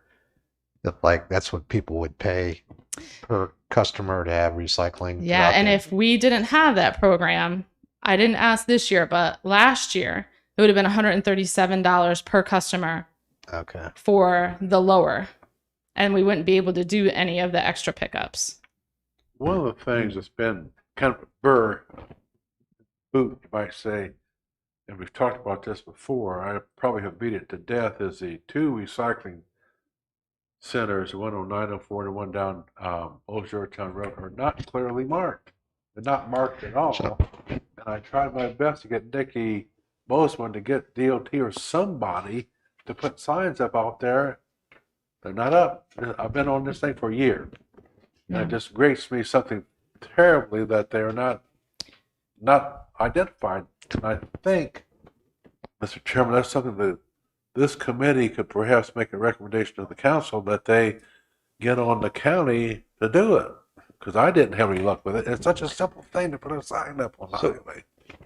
that's what people would pay per customer to have recycling. Yeah, throughout and the- if we didn't have that program, I didn't ask this year, but last year it would have been $137 per customer Okay. for the lower, and we wouldn't be able to do any of the extra pickups. One of the things that's been kind of a boot, you might say, and we've talked about this before, I probably have beat it to death, is the 2 recycling centers, one on 904 and one down Old Georgetown Road, are not clearly marked. They're not marked at all. So- And I tried my best to get Nikki Bozeman to get DOT or somebody to put signs up out there. They're not up. I've been on this thing for a year. And it just grates me something terribly that they're not identified. And I think, Mr. Chairman, that's something that this committee could perhaps make a recommendation to the council that they get on the county to do it. Because I didn't have any luck with it. It's such a simple thing to put a sign up on the highway.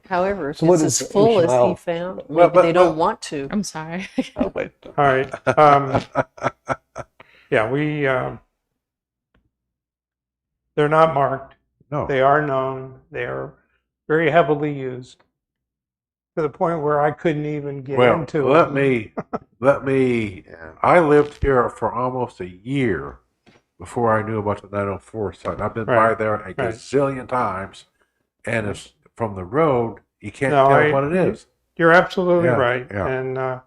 However, if So what it's is as full as he HML? found, maybe Well, they don't want to. I'm sorry. Oh, wait. All right. Yeah, they're not marked. No. They are known. They are very heavily used. to the point where I couldn't even get Well, into let it. me, I lived here for almost a year before I knew about the 904 site. I've been by Right, there a right. gazillion times, and it's from the road, you can't No, tell what it is. You're absolutely Yeah, right. yeah. And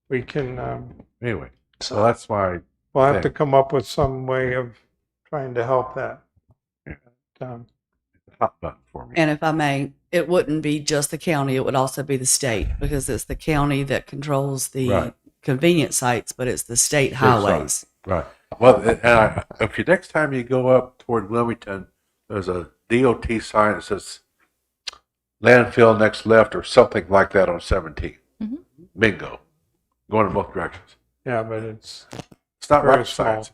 we can, Anyway, so that's why, we'll have to thing. come up with some way of trying to help that. Yeah. Um, hot button for me. And if I may, it wouldn't be just the county, it would also be the state, because it's the county that controls the Right. convenience sites, but it's the state State highways. Right. Well, and if you next time you go up toward Wilmington, there's a DOT sign that says landfill next left or something like that on 17. Mhm. Bingo. Going in both directions. Yeah, but it's It's not very rocket science.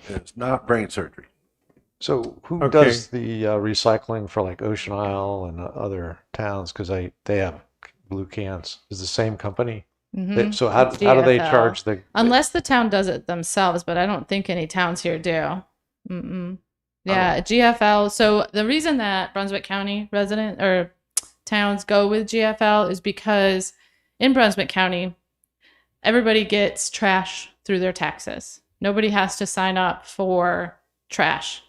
It's not brain surgery. So who Okay. does the recycling for like Ocean Isle and other towns? Because they have blue cans. Is the same company? Mhm. So how do they GFL. charge the? Unless the town does it themselves, but I don't think any towns here do. Mm-mm. Yeah, GFL. So the reason that Brunswick County resident or towns go with GFL is because in Brunswick County, everybody gets trash through their taxes. Nobody has to sign up for trash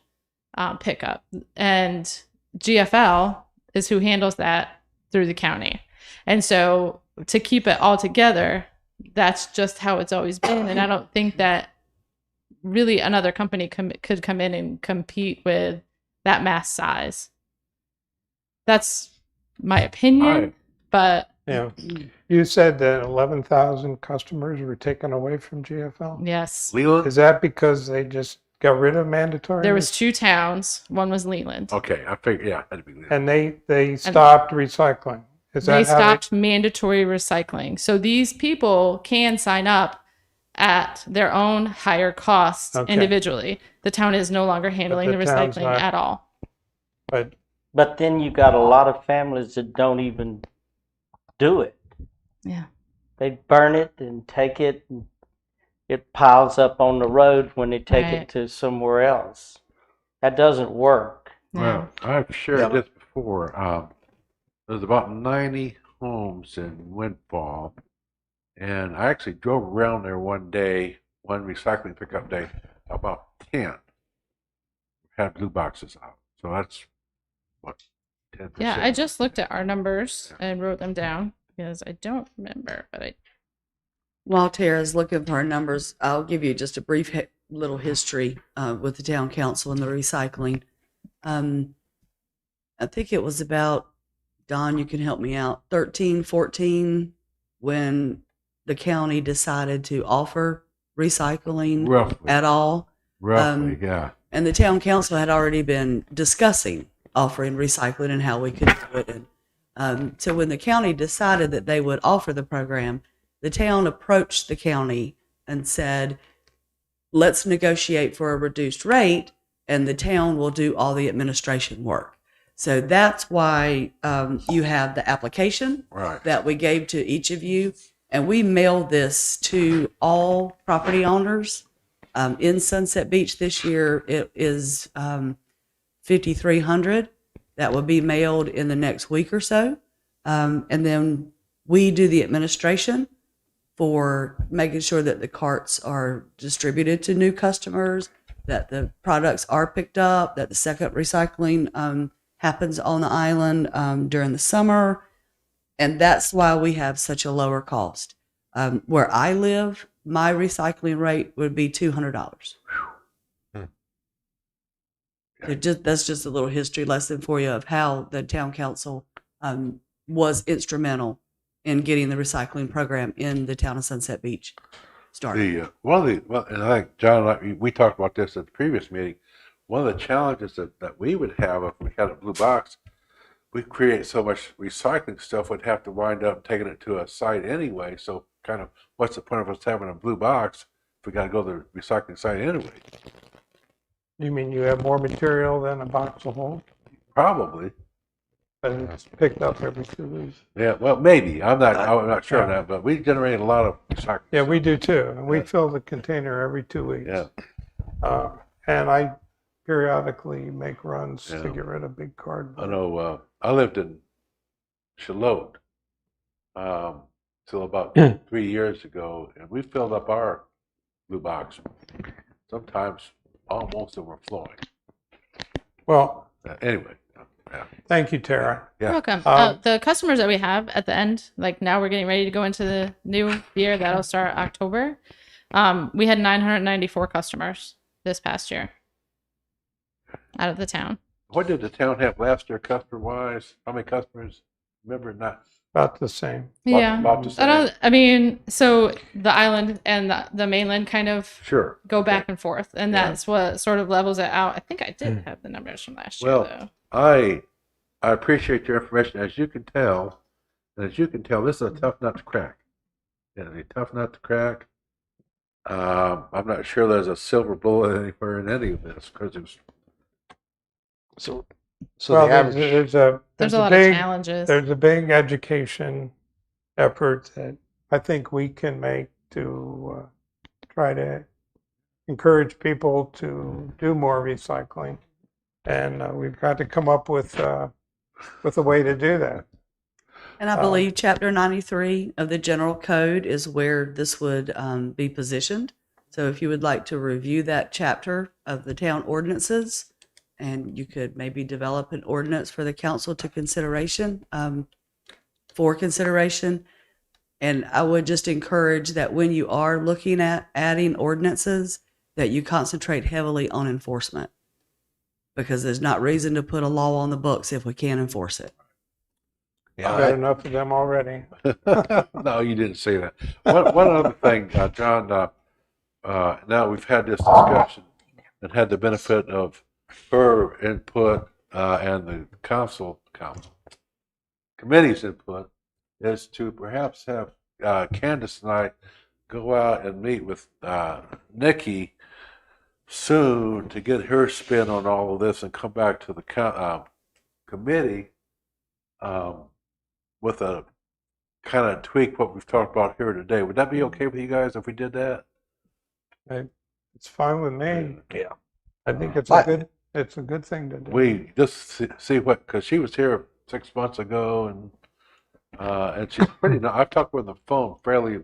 pickup, and GFL is who handles that through the county. And so to keep it all together, that's just how it's always been. And I don't think that really another company could come in and compete with that mass size. That's my opinion, but Yeah. You said that 11,000 customers were taken away from GFL? yes, Leland? Is that because they just got rid of mandatory? there was 2 towns. One was Leland. Okay, I figured, yeah, that'd be Leland. And they stopped recycling. Is that They how stopped mandatory recycling. So these people can sign up at their own higher cost Okay. individually. The town is no longer handling the the town's recycling not- at all. But But then you got a lot of families that don't even do it. Yeah. They burn it and take it, and it piles up on the road when they take Right. it to somewhere else. That doesn't work. Well, I've shared Yeah. this before. There's about 90 homes in Windfall, and I actually drove around there one day, one recycling pickup day, about 10 had blue boxes out. So that's what, 10%. Yeah, I just looked at our numbers and wrote them down because I don't remember, but I While Tara's looking for her numbers, I'll give you just a brief little history with the town council and the recycling. I think it was about, Don, you can help me out, 13, 14, when the county decided to offer recycling Roughly. at all. Roughly, yeah. And the town council had already been discussing offering recycling and how we could do it. And so when the county decided that they would offer the program, the town approached the county and said, let's negotiate for a reduced rate, and the town will do all the administration work. So that's why you have the application Right. that we gave to each of you, and we mailed this to all property owners. In Sunset Beach this year, it is 5,300 that will be mailed in the next week or so. And then we do the administration for making sure that the carts are distributed to new customers, that the products are picked up, that the second recycling happens on the island during the summer. And that's why we have such a lower cost. Where I live, my recycling rate would be $200. So that's just a little history lesson for you of how the town council was instrumental in getting the recycling program in the town of Sunset Beach started. Well, and I think John and I, we talked about this at the previous meeting. One of the challenges that we would have if we had a blue box, we create so much recycling stuff, we'd have to wind up taking it to a site anyway. So kind of, what's the point of us having a blue box if we got to go to the recycling site anyway? you mean you have more material than a box of hold? Probably. And it's picked up every 2 weeks. Yeah, well, maybe. I'm not sure on Yeah. that, but we generate a lot of recycling. Yeah, we do too. And we Yeah. fill the container every 2 weeks. Yeah. And I periodically make runs Yeah. to get rid of big cardboard. I know. I lived in Charlotte, till about 3 years ago, and we filled up our blue box, sometimes almost overflowing. Well, Anyway, yeah, thank you, Tara. You're yeah. welcome. Um, The customers that we have at the end, like now we're getting ready to go into the new year that'll start October. We had 994 customers this past year out of the town. What did the town have last year, customer-wise? How many customers? Remember not? About the same. Yeah. About the I same? don't. I mean, so the island and the mainland kind of Sure. go back and forth, and Yeah. that's what sort of levels it out. I think I did have the numbers from last year, Well, though. I appreciate your information. As you can tell, this is a tough nut to crack. Yeah, a tough nut to crack. I'm not sure there's a silver bullet anywhere in any of this because it's So Well, the average. There's a lot big, of challenges. There's a big education effort that I think we can make to try to encourage people to do more recycling, and we've got to come up with a way to do that. And I believe Chapter 93 of the General Code is where this would be positioned. So if you would like to review that chapter of the town ordinances, and you could maybe develop an ordinance for the council to consideration, for consideration. And I would just encourage that when you are looking at adding ordinances, that you concentrate heavily on enforcement, because there's not reason to put a law on the books if we can't enforce it. I've got enough of them already. No, you didn't say that. One other thing, John. Now we've had this discussion and had the benefit of her input and the council committee's input, is to perhaps have Candace and I go out and meet with Nikki soon to get her spin on all of this and come back to the committee with a kind of tweak what we've talked about here today. Would that be okay with you guys if we did that? It's fine with me. Yeah. I think it's a good thing to do. We just see what, because she was here 6 months ago, and she's pretty. I've talked with her on the phone fairly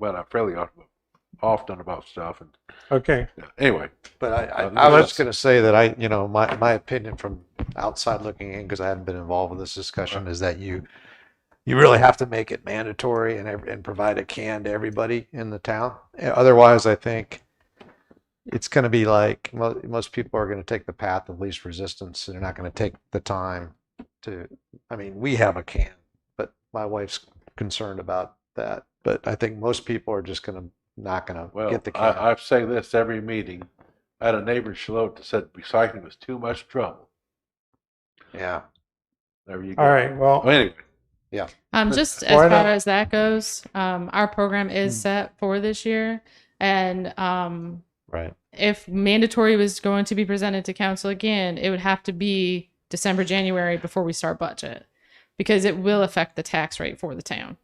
often about stuff. And Okay. anyway, But I was just going to say that my opinion from outside looking in, because I haven't been involved with this discussion, is that you really have to make it mandatory and provide a can to everybody in the town. Otherwise, I think it's going to be like most people are going to take the path of least resistance. They're not going to take the time to. I mean, we have a can, but my wife's concerned about that. But I think most people are just not going to get the can. I say this every meeting. I had a neighbor in Charlotte that said recycling was too much trouble. Yeah. There you go. All right. Well, Anyway, Just as Why far not? as that goes, our program is set for this year, and Right. if mandatory was going to be presented to council again, it would have to be December, January before we start budget, because it will affect the tax rate for the town.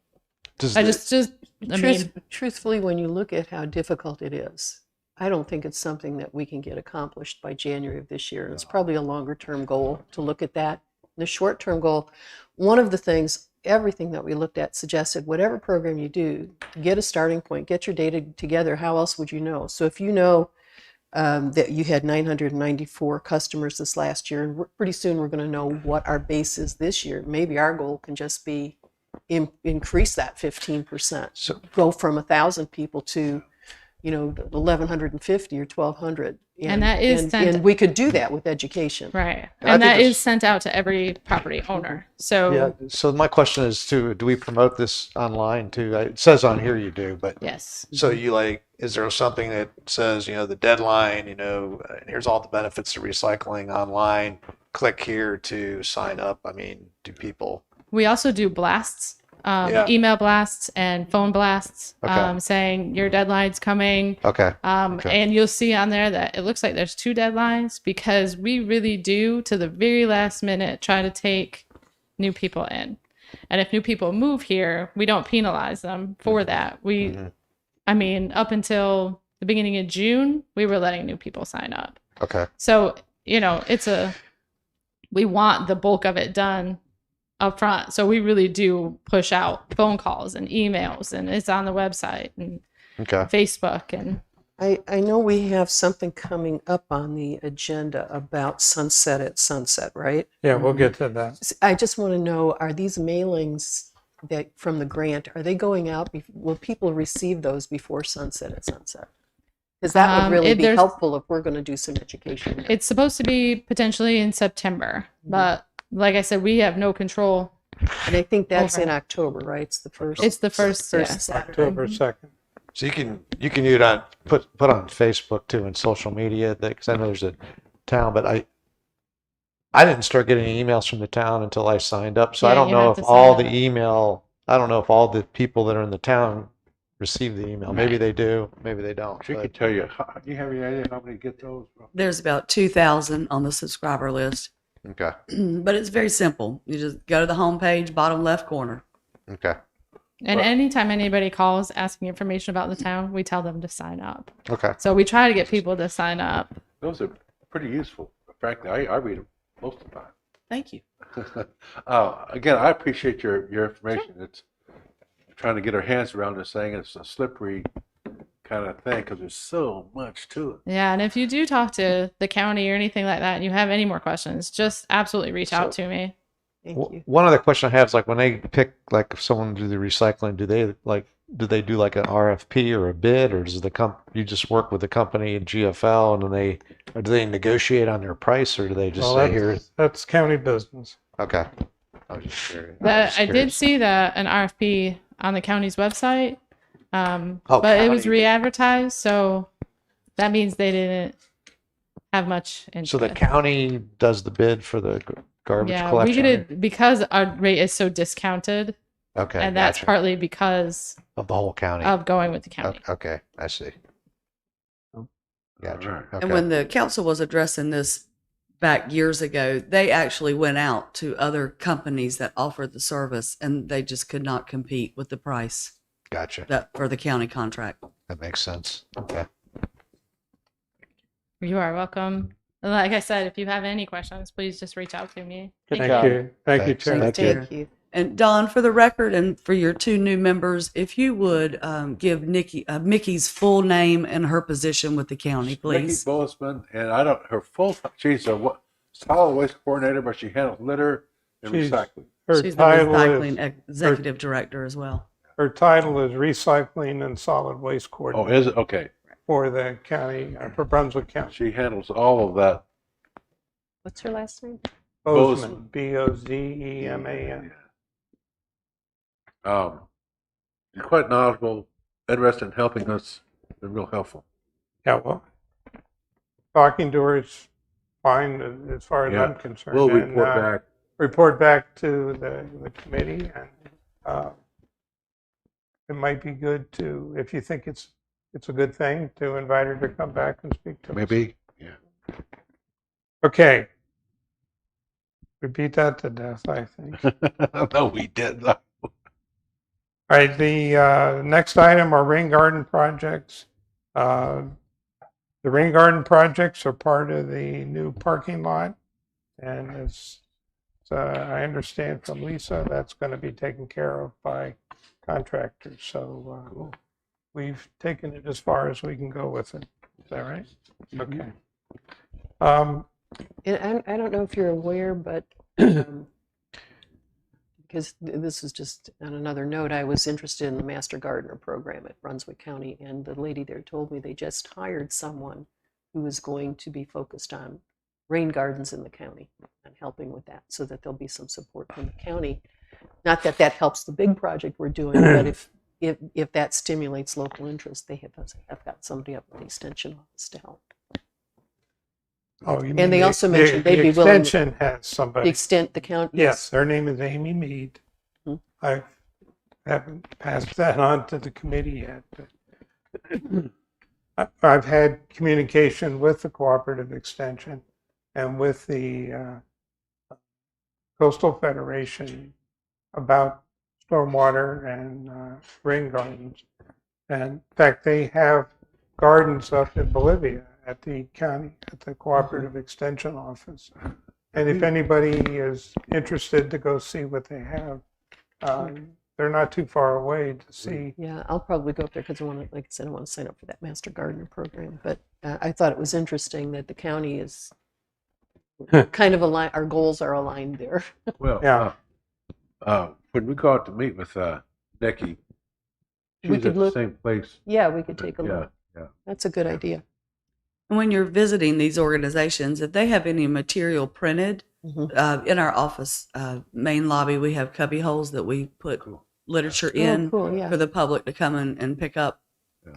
Truthfully, when you look at how difficult it is, I don't think it's something that we can get accomplished by January of this year. And it's probably a longer term goal to look at that. The short term goal, one of the things, everything that we looked at suggested whatever program you do, get a starting point, get your data together. How else would you know? So if you know that you had 994 customers this last year, and pretty soon we're going to know what our base is this year. Maybe our goal can just be increase that 15%. So Go from 1,000 people to 1,150 or 1,200. And that is and we could do that with education. Right. And I And think that it's- is sent out to every property owner. So yeah. So my question is too, do we promote this online too? It says on here you do, but yes. so is there something that says, the deadline, and here's all the benefits of recycling online, click here to sign up? I mean, do people? We also do blasts, Yeah. email blasts and phone blasts, Okay. saying your deadline's coming. Okay. And you'll see on there that it looks like there's 2 deadlines, because we really do, to the very last minute, try to take new people in. And if new people move here, we don't penalize them for that. Up until the beginning of June, we were letting new people sign up. Okay. So, we want the bulk of it done up front. So we really do push out phone calls and emails, and it's on the website and Okay. Facebook. And I know we have something coming up on the agenda about Sunset at Sunset, right? Yeah, we'll get to that. I just want to know, are these mailings that from the grant, are they going out? Will people receive those before Sunset at Sunset? Because that would really if be there's- helpful if we're going to do some education. there. it's supposed to be potentially in September, but like I said, we have no control. And I think that's Okay. in October, right? It's the first. It's the first, yeah. Saturday. October 2nd. So you can do that, put on Facebook too and social media, because I know there's a town, but I didn't start getting emails from the town until I signed up. So I Yeah, don't you know have if to all sign the up. email, I don't know if all the people that are in the town receive the email. Maybe Right. they do, maybe they don't. She but- can tell you, you have any idea how many get those? There's about 2,000 on the subscriber list, Okay, but it's very simple. You just go to the homepage, bottom left corner. okay, And anytime anybody calls asking information about the town, we tell them to sign up. okay. So we try to get people to sign up. Those are pretty useful. Frankly, I read them most of the time. Thank you. Again, I appreciate your information. It's trying to get our hands around this thing. It's a slippery kind of thing because there's so much to it. Yeah, and if you do talk to the county or anything like that, and you have any more questions, just absolutely reach out to me. Thank you. One other question I have is like when they pick, like if someone do the recycling, do they do like an RFP or a bid, or does you just work with the company and GFL, and then or do they negotiate on their price, or do they just Well, say here? that's county business. Okay. I was just curious. I did see an RFP on the county's website, Oh, but it was county. re-advertised, so that means they didn't have much interest. So the county does the bid for the garbage yeah, we collection? get it because our rate is so discounted, Okay, and that's gotcha. partly because Of the whole county. of going with the county. Okay, I see. Gotcha. Alright. Okay. And when the council was addressing this back years ago, they actually went out to other companies that offered the service, and they just could not compete with the price Gotcha. for the county contract. That makes sense. Okay. You are welcome. And like I said, if you have any questions, please just reach out to me. Good Thank job. you. Thank you, Thanks. Chair. Thank you. Thank you. And Don, for the record and for your two new members, if you would give Mickey's full name and her position with the county, Mickey please. Bozeman, and her she's a solid waste coordinator, but she handles litter and She's- recycling. Her She's the title recycling is executive director as well. Recycling and Solid Waste Oh, Coordinator is it? Okay. for the county, for Brunswick County. She handles all of that. What's her last name? Bozeman, Bozeman. She's quite knowledgeable, interested in helping us. Been real helpful. Yeah, well, talking to her is fine as far as Yeah. I'm concerned. We'll And, report back. report back to the committee, and it might be good to, if you think it's a good thing, to invite her to come back and speak to us. Maybe. Yeah. Okay. We beat that to death, I think. No, we did. All right, the next item are rain garden projects. The rain garden projects are part of the new parking lot, and as I understand from Lisa, that's going to be taken care of by contractors. So we've taken it as far as we can go with it. Is that right? Okay. And I don't know if you're aware, but because this is just on another note, I was interested in the Master Gardener program at Brunswick County, and the lady there told me they just hired someone who is going to be focused on rain gardens in the county and helping with that, so that there'll be some support from the county. Not that that helps the big project we're doing, but if that stimulates local interest, they have got somebody up at the extension office to help. Oh, you And mean they the- also mentioned the they'd be willing to- extension has The somebody. extent the county. Yes, her name is Amy Mead. Hmm. I haven't passed that on to the committee yet. But I've had communication with the Cooperative Extension and with the Coastal Federation about stormwater and rain gardens. And in fact, they have gardens up in Bolivia at the county, at the Cooperative Extension Office. And if anybody is interested to go see what they have, they're not too far away to see. Yeah, I'll probably go up there because I want to, like I said, I want to sign up for that Master Gardener program. But I thought it was interesting that the county is kind of aligned, our goals are aligned there. Well, Yeah. when we go out to meet with Nikki, We she's could at the look- same place. Yeah, we could take a Yeah, look. yeah. That's a good idea. And when you're visiting these organizations, if they have any material printed in our office main lobby, we have cubby holes that we put literature in Oh, cool, yeah. for the public to come and pick up.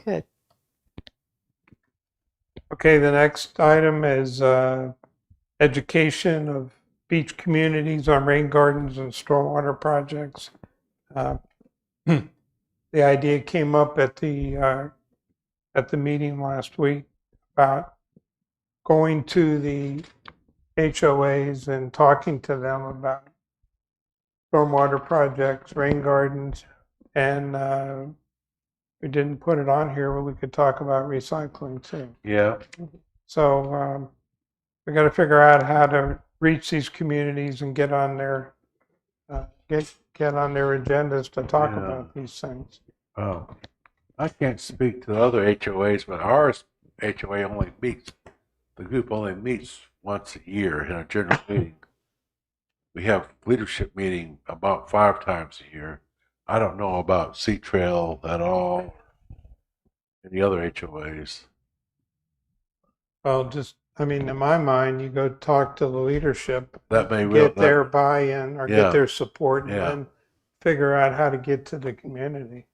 Good. Okay, the next item is education of beach communities on rain gardens and stormwater projects. The idea came up at the meeting last week about going to the HOAs and talking to them about stormwater projects, rain gardens, and we didn't put it on here, but we could talk about recycling too. Yeah. So we got to figure out how to reach these communities and get on their get on their agendas to talk Yeah. about these things. Oh, I can't speak to the other HOAs, but ours HOA only meets, the group only meets once a year in a general meeting. We have leadership meeting about 5 times a year. I don't know about Sea Trail at all. Any other HOAs? Well, just I mean, in my mind, you go talk to the leadership, That may get that- their buy-in or Yeah. get their support, and Yeah. then figure out how to get to the community.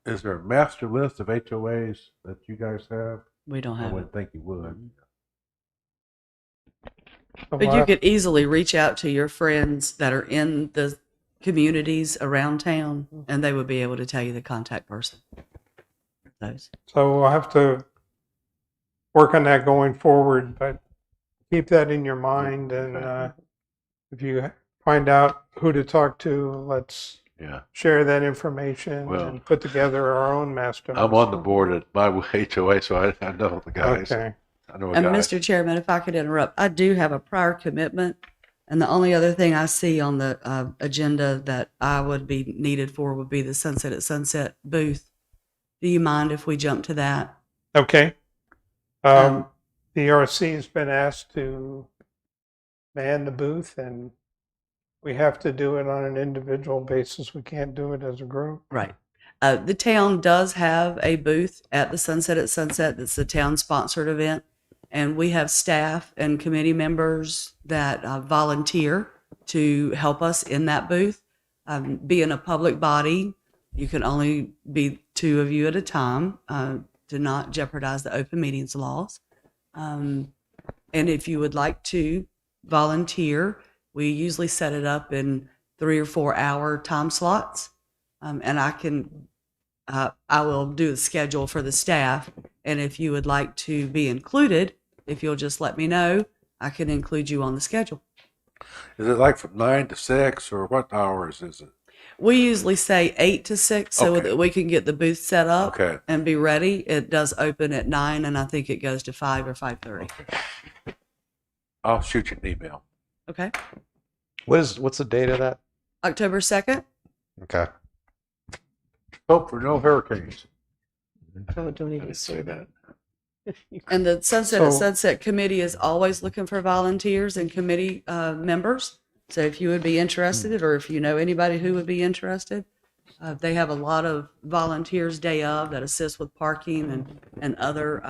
Is there a master list of HOAs that you guys have? We don't I have it. wouldn't think you would. So But you could easily reach out to your friends that are in the communities around town, and they would be able to tell you the contact person. Those. So we'll have to work on that going forward, but keep that in your mind. And if you find out who to talk to, let's Yeah. share that information Well, and put together our own master. I'm on the list. board at my HOA, so I know the guys. Okay. I know a And guy. Mr. Chairman, if I could interrupt, I do have a prior commitment, and the only other thing I see on the agenda that I would be needed for would be the Sunset at Sunset booth. Do you mind if we jump to that? Okay. Um, The ERC has been asked to man the booth, and we have to do it on an individual basis. We can't do it as a group. Right. The town does have a booth at the Sunset at Sunset. That's a town-sponsored event, and we have staff and committee members that volunteer to help us in that booth. Being a public body, you can only be 2 of you at a time to not jeopardize the open meetings laws. And if you would like to volunteer, we usually set it up in 3 or 4 hour time slots. And I will do a schedule for the staff. And if you would like to be included, if you'll just let me know, I can include you on the schedule. Is it like from 9 to 6 or what hours is it? We usually say 8 to 6 so Okay. that we can get the booth set up Okay. and be ready. It does open at 9 and I think it goes to 5 or 5:30. I'll shoot you an email. Okay. What's the date of that? October 2nd. Okay. Hope for no hurricanes. Oh, don't even say that. And the Sunset at So- Sunset Committee is always looking for volunteers and committee members. So if you would be interested, or if you know anybody who would be interested, they have a lot of volunteers day of that assist with parking and other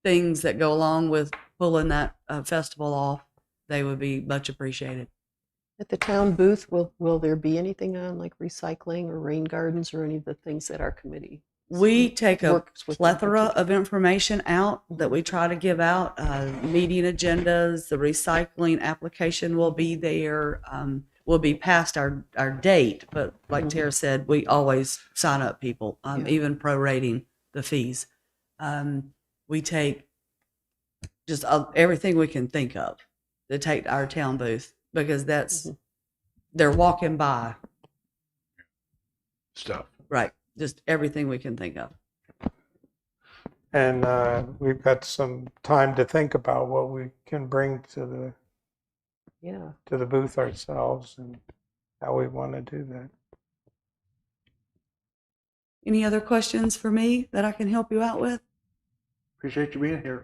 things that go along with pulling that festival off. They would be much appreciated. At the town booth, will there be anything on like recycling or rain gardens or any of the things that our committee? We take a Works with plethora them. of information out that we try to give out. Meeting agendas, the recycling application will be there. Will be past our date, but like Tara said, we always sign up people, Yeah. even prorating the fees. We take just everything we can think of to take to our town booth because that's they're walking by, Stuff. right? Just everything we can think of. And we've got some time to think about what we can bring Yeah. to the booth ourselves and how we want to do that. Any other questions for me that I can help you out with? Appreciate you being here.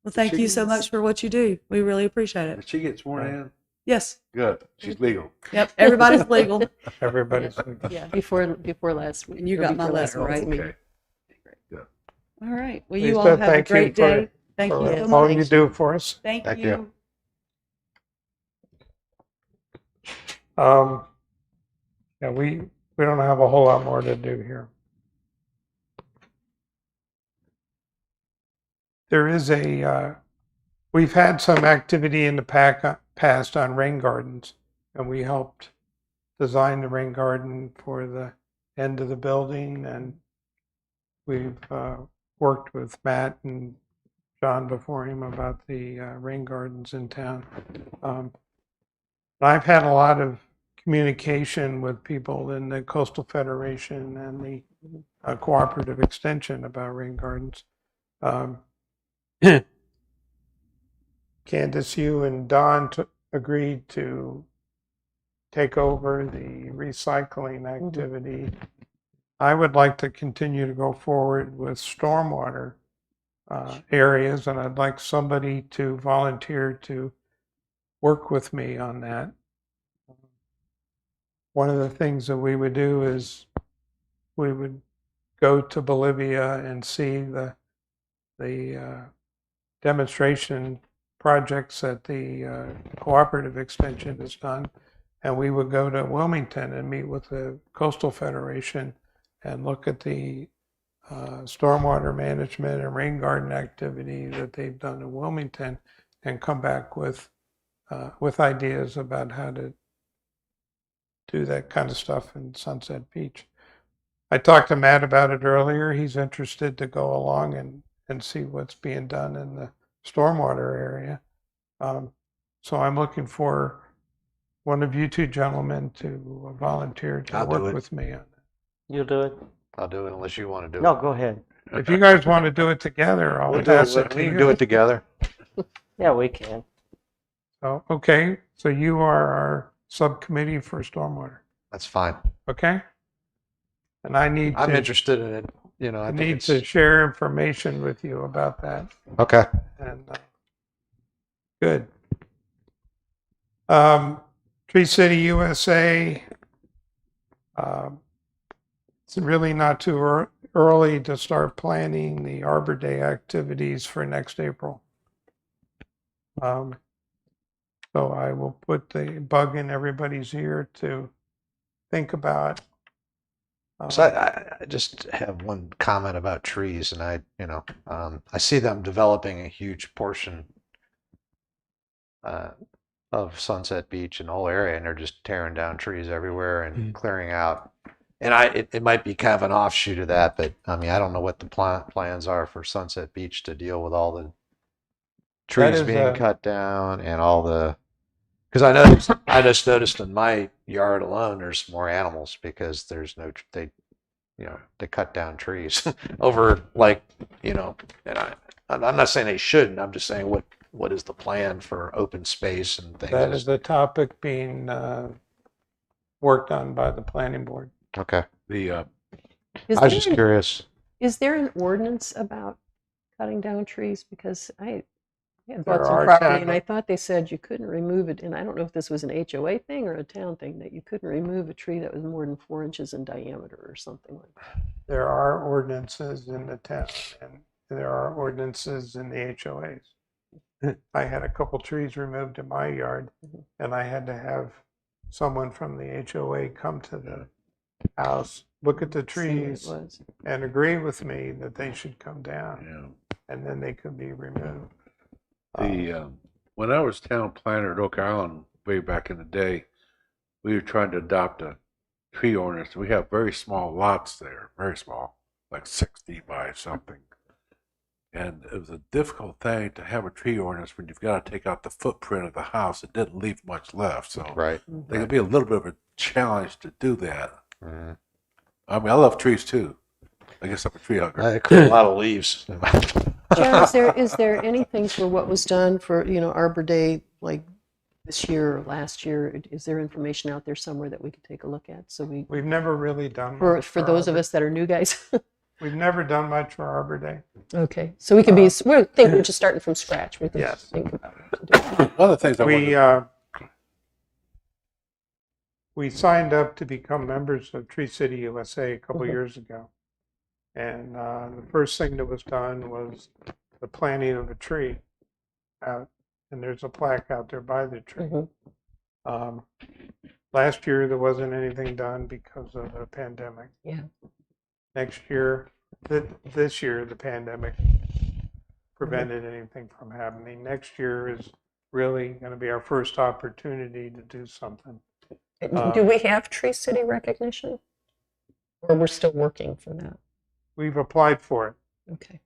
Well, thank you so much for what you do. We really appreciate Did it. she get sworn in? Yes. Good. She's legal. Yep. Everybody's legal. Everybody's Yeah, before last week. And you or got my before last letter, right? month's meeting. Okay. Good. All right. Well, Lisa, you all have a thank you great for- day. Thank you for so all much. you do for us. Thank Thank you. Yeah, we don't have a whole lot more to do here. There is we've had some activity in the past on rain gardens, and we helped design the rain garden for the end of the building, and we've worked with Matt and John before him about the rain gardens in town. I've had a lot of communication with people in the Coastal Federation and the Cooperative Extension about rain gardens. Candace, you and Don agreed to take over the recycling activity. I would like to continue to go forward with stormwater areas, and I'd like somebody to volunteer to work with me on that. One of the things that we would do is we would go to Bolivia and see the demonstration projects that the Cooperative Extension has done, and we would go to Wilmington and meet with the Coastal Federation and look at the stormwater management and rain garden activity that they've done in Wilmington, and come back with ideas about how to do that kind of stuff in Sunset Beach. I talked to Matt about it earlier. He's interested to go along and see what's being done in the stormwater area. So I'm looking for one of you two gentlemen to volunteer to I'll do work it. with me on it. You'll do it? I'll do it unless you want to do No, it. go ahead. If you guys want to do it together, I'll We'll do pass it. it to We you. can do it together. Yeah, we can. Oh, okay, so you are our subcommittee for stormwater, That's fine. okay? And I need I'm to, interested in it. You know, I I think need it's to share information with you about that. okay. And good. Tree City USA. It's really not too early to start planning the Arbor Day activities for next April. So I will put the bug in everybody's ear to think about. So I just have one comment about trees, and I see them developing a huge portion of Sunset Beach and the whole area, and they're just tearing down trees everywhere and clearing out. And it might be kind of an offshoot of that, but I mean, I don't know what the plans are for Sunset Beach to deal with all the trees is being a- cut down and all the. Because I just noticed in my yard alone, there's more animals because there's they cut down trees over and I'm not saying they shouldn't. I'm just saying what is the plan for open space and things. That is a topic being worked on by the planning board. Okay. The Is I was there just an- curious. Is there an ordinance about cutting down trees? Because I had There bought some are property town- and I thought they said you couldn't remove it. And I don't know if this was an HOA thing or a town thing, that you couldn't remove a tree that was more than 4 inches in diameter or something like that. There are ordinances in the town, and there are ordinances in the HOAs. I had a couple trees removed in my yard, and I had to have someone from the HOA come to the house, look at the See what it trees, was. and agree with me that they should come down, yeah. and then they could be removed. When I was town planner at Oak Island way back in the day, we were trying to adopt a tree ordinance. We have very small lots there, very small, like 60 by something. And it was a difficult thing to have a tree ordinance when you've got to take out the footprint of the house. It didn't leave much left. So Right. it could be a little bit of a challenge to do that. Mhm. I mean, I love trees too. I guess I'm a tree hugger. I clear a lot of leaves. Chad, is there anything for what was done for, Arbor Day, like this year or last year? Is there information out there somewhere that we could take a look at? So We've never really done for much those of Arbor- us that are new guys. We've never done much for Arbor Day. Okay, so we can we're just starting from scratch. We can Yes. think about what to do. One of the things I wonder, We signed up to become members of Tree City USA a couple years ago. And the first thing that was done was the planting of a tree out, and there's a plaque out there by the tree. Last year, there wasn't anything done because of the pandemic. Yeah. Next year, this year, the pandemic prevented anything from happening. Next year is really going to be our first opportunity to do something. Do we have Tree City recognition? Or we're still working for that? We've applied for it. Okay.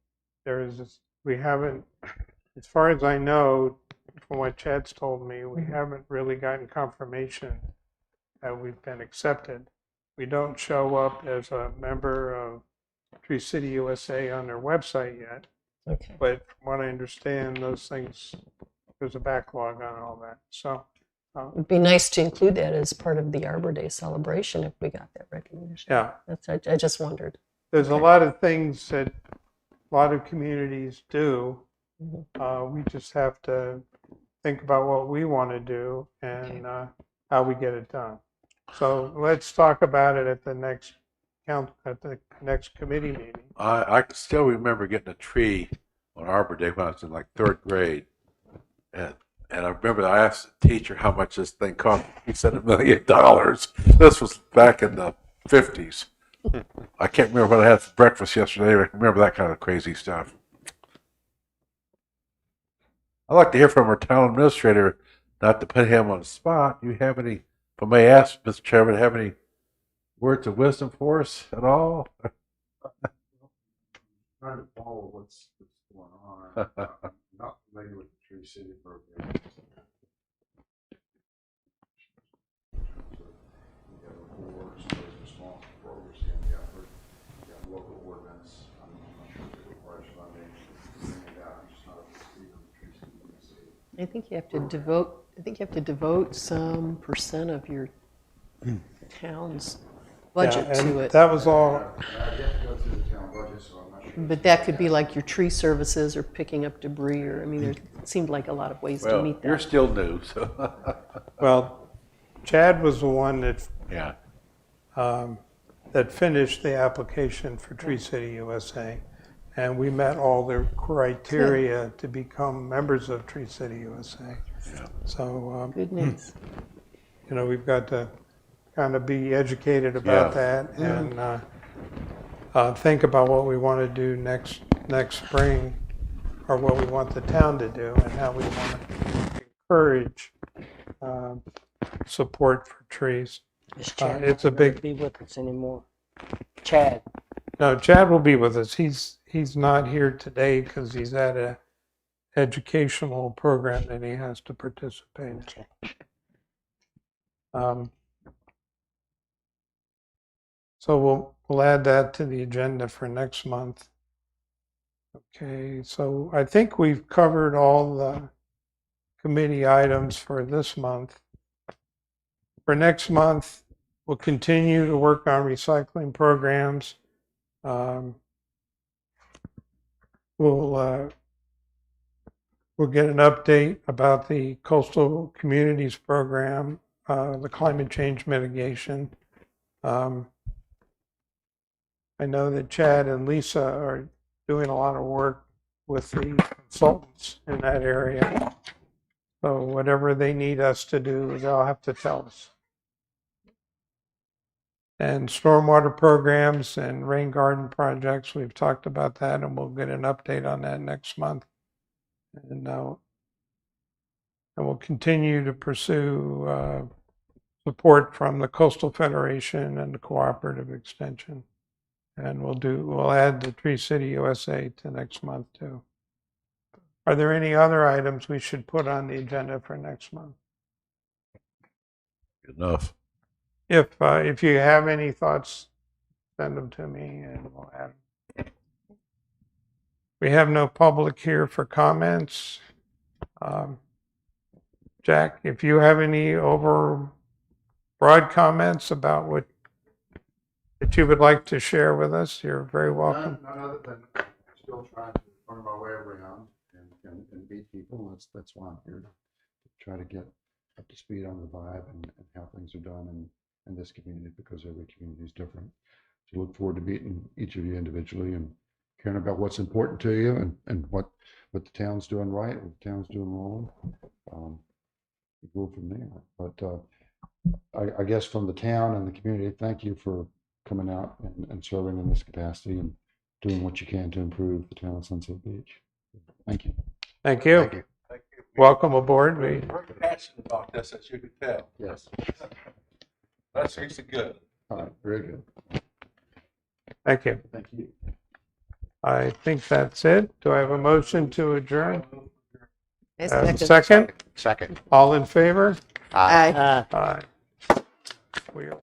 We haven't, as far as I know, from what Chad's told me, we haven't really gotten confirmation that we've been accepted. We don't show up as a member of Tree City USA on their website yet. Okay. But from what I understand, those things, there's a backlog on all that. So It'd be nice to include that as part of the Arbor Day celebration if we got that recognition. yeah, I just wondered. there's a lot of things that a lot of communities do. We just have to think about what we want to do and how we get it done. So let's talk about it at the next committee meeting. I can still remember getting a tree on Arbor Day when I was in like third grade. And I remember I asked the teacher how much this thing cost. He said $1 million. This was back in the 50s. I can't remember what I had for breakfast yesterday. I remember that kind of crazy stuff. I'd like to hear from our town administrator, not to put him on the spot. Do you have any, if I may ask, Mr. Chairman, have any words of wisdom for us at all? Trying to follow what's going on. I'm not familiar with the Tree City program. You have a board, somebody's responsible for overseeing the effort. You have local ordinance. I'm not sure if it requires funding. Bring it out. I'm just not up to speed on the Tree City. I think you have to devote some percent of your town's budget Yeah, and to it. that was all. I have to go through the town budget, so I'm not sure. But that could be like your tree services or picking up debris, or there seemed like a lot of ways to Well, meet you're that. still new, so. Well, Chad was the one that Yeah. that finished the application for Tree City USA, and we met all the criteria to become members of Tree City USA. Yeah. So, Good news. we've got to kind of be educated about Yeah. that and think about what we want to do next spring, or what we want the town to do, and how we want to encourage support for trees. Chad It's a not gonna big. be with us anymore. Chad. No, Chad will be with us. He's not here today because he's at a educational program that he has to participate in. Okay. So we'll add that to the agenda for next month. Okay, so I think we've covered all the committee items for this month. For next month, we'll continue to work on recycling programs. We'll get an update about the Coastal Communities Program, the climate change mitigation. I know that Chad and Lisa are doing a lot of work with the consultants in that area. So whatever they need us to do, they'll have to tell us. And stormwater programs and rain garden projects, we've talked about that, and we'll get an update on that next month. And we'll continue to pursue support from the Coastal Federation and the Cooperative Extension. And we'll add the Tree City USA to next month too. Are there any other items we should put on the agenda for next month? Enough. If you have any thoughts send them to me and we'll add them. We have no public here for comments. Jack, if you have any broad comments about what that you would like to share with us, you're very welcome. None other than still trying to learn my way around and meet people. That's why I'm here, to try to get up to speed on the vibe and how things are done in this community, because every community is different. So look forward to meeting each of you individually and hearing about what's important to you and what the town's doing right, what the town's doing wrong. We go from there. But I guess from the town and the community, thank you for coming out and serving in this capacity and doing what you can to improve the town of Sunset Beach. Thank you. Thank you. Thank you. Thank you. Welcome aboard. We're very passionate about this, as you can tell. Yes. That's actually good. All right. Very good. Thank you. Thank you. I think that's it. Do I have a motion to adjourn? Second. Second? All in favor? Aye. Uh, Aye. We are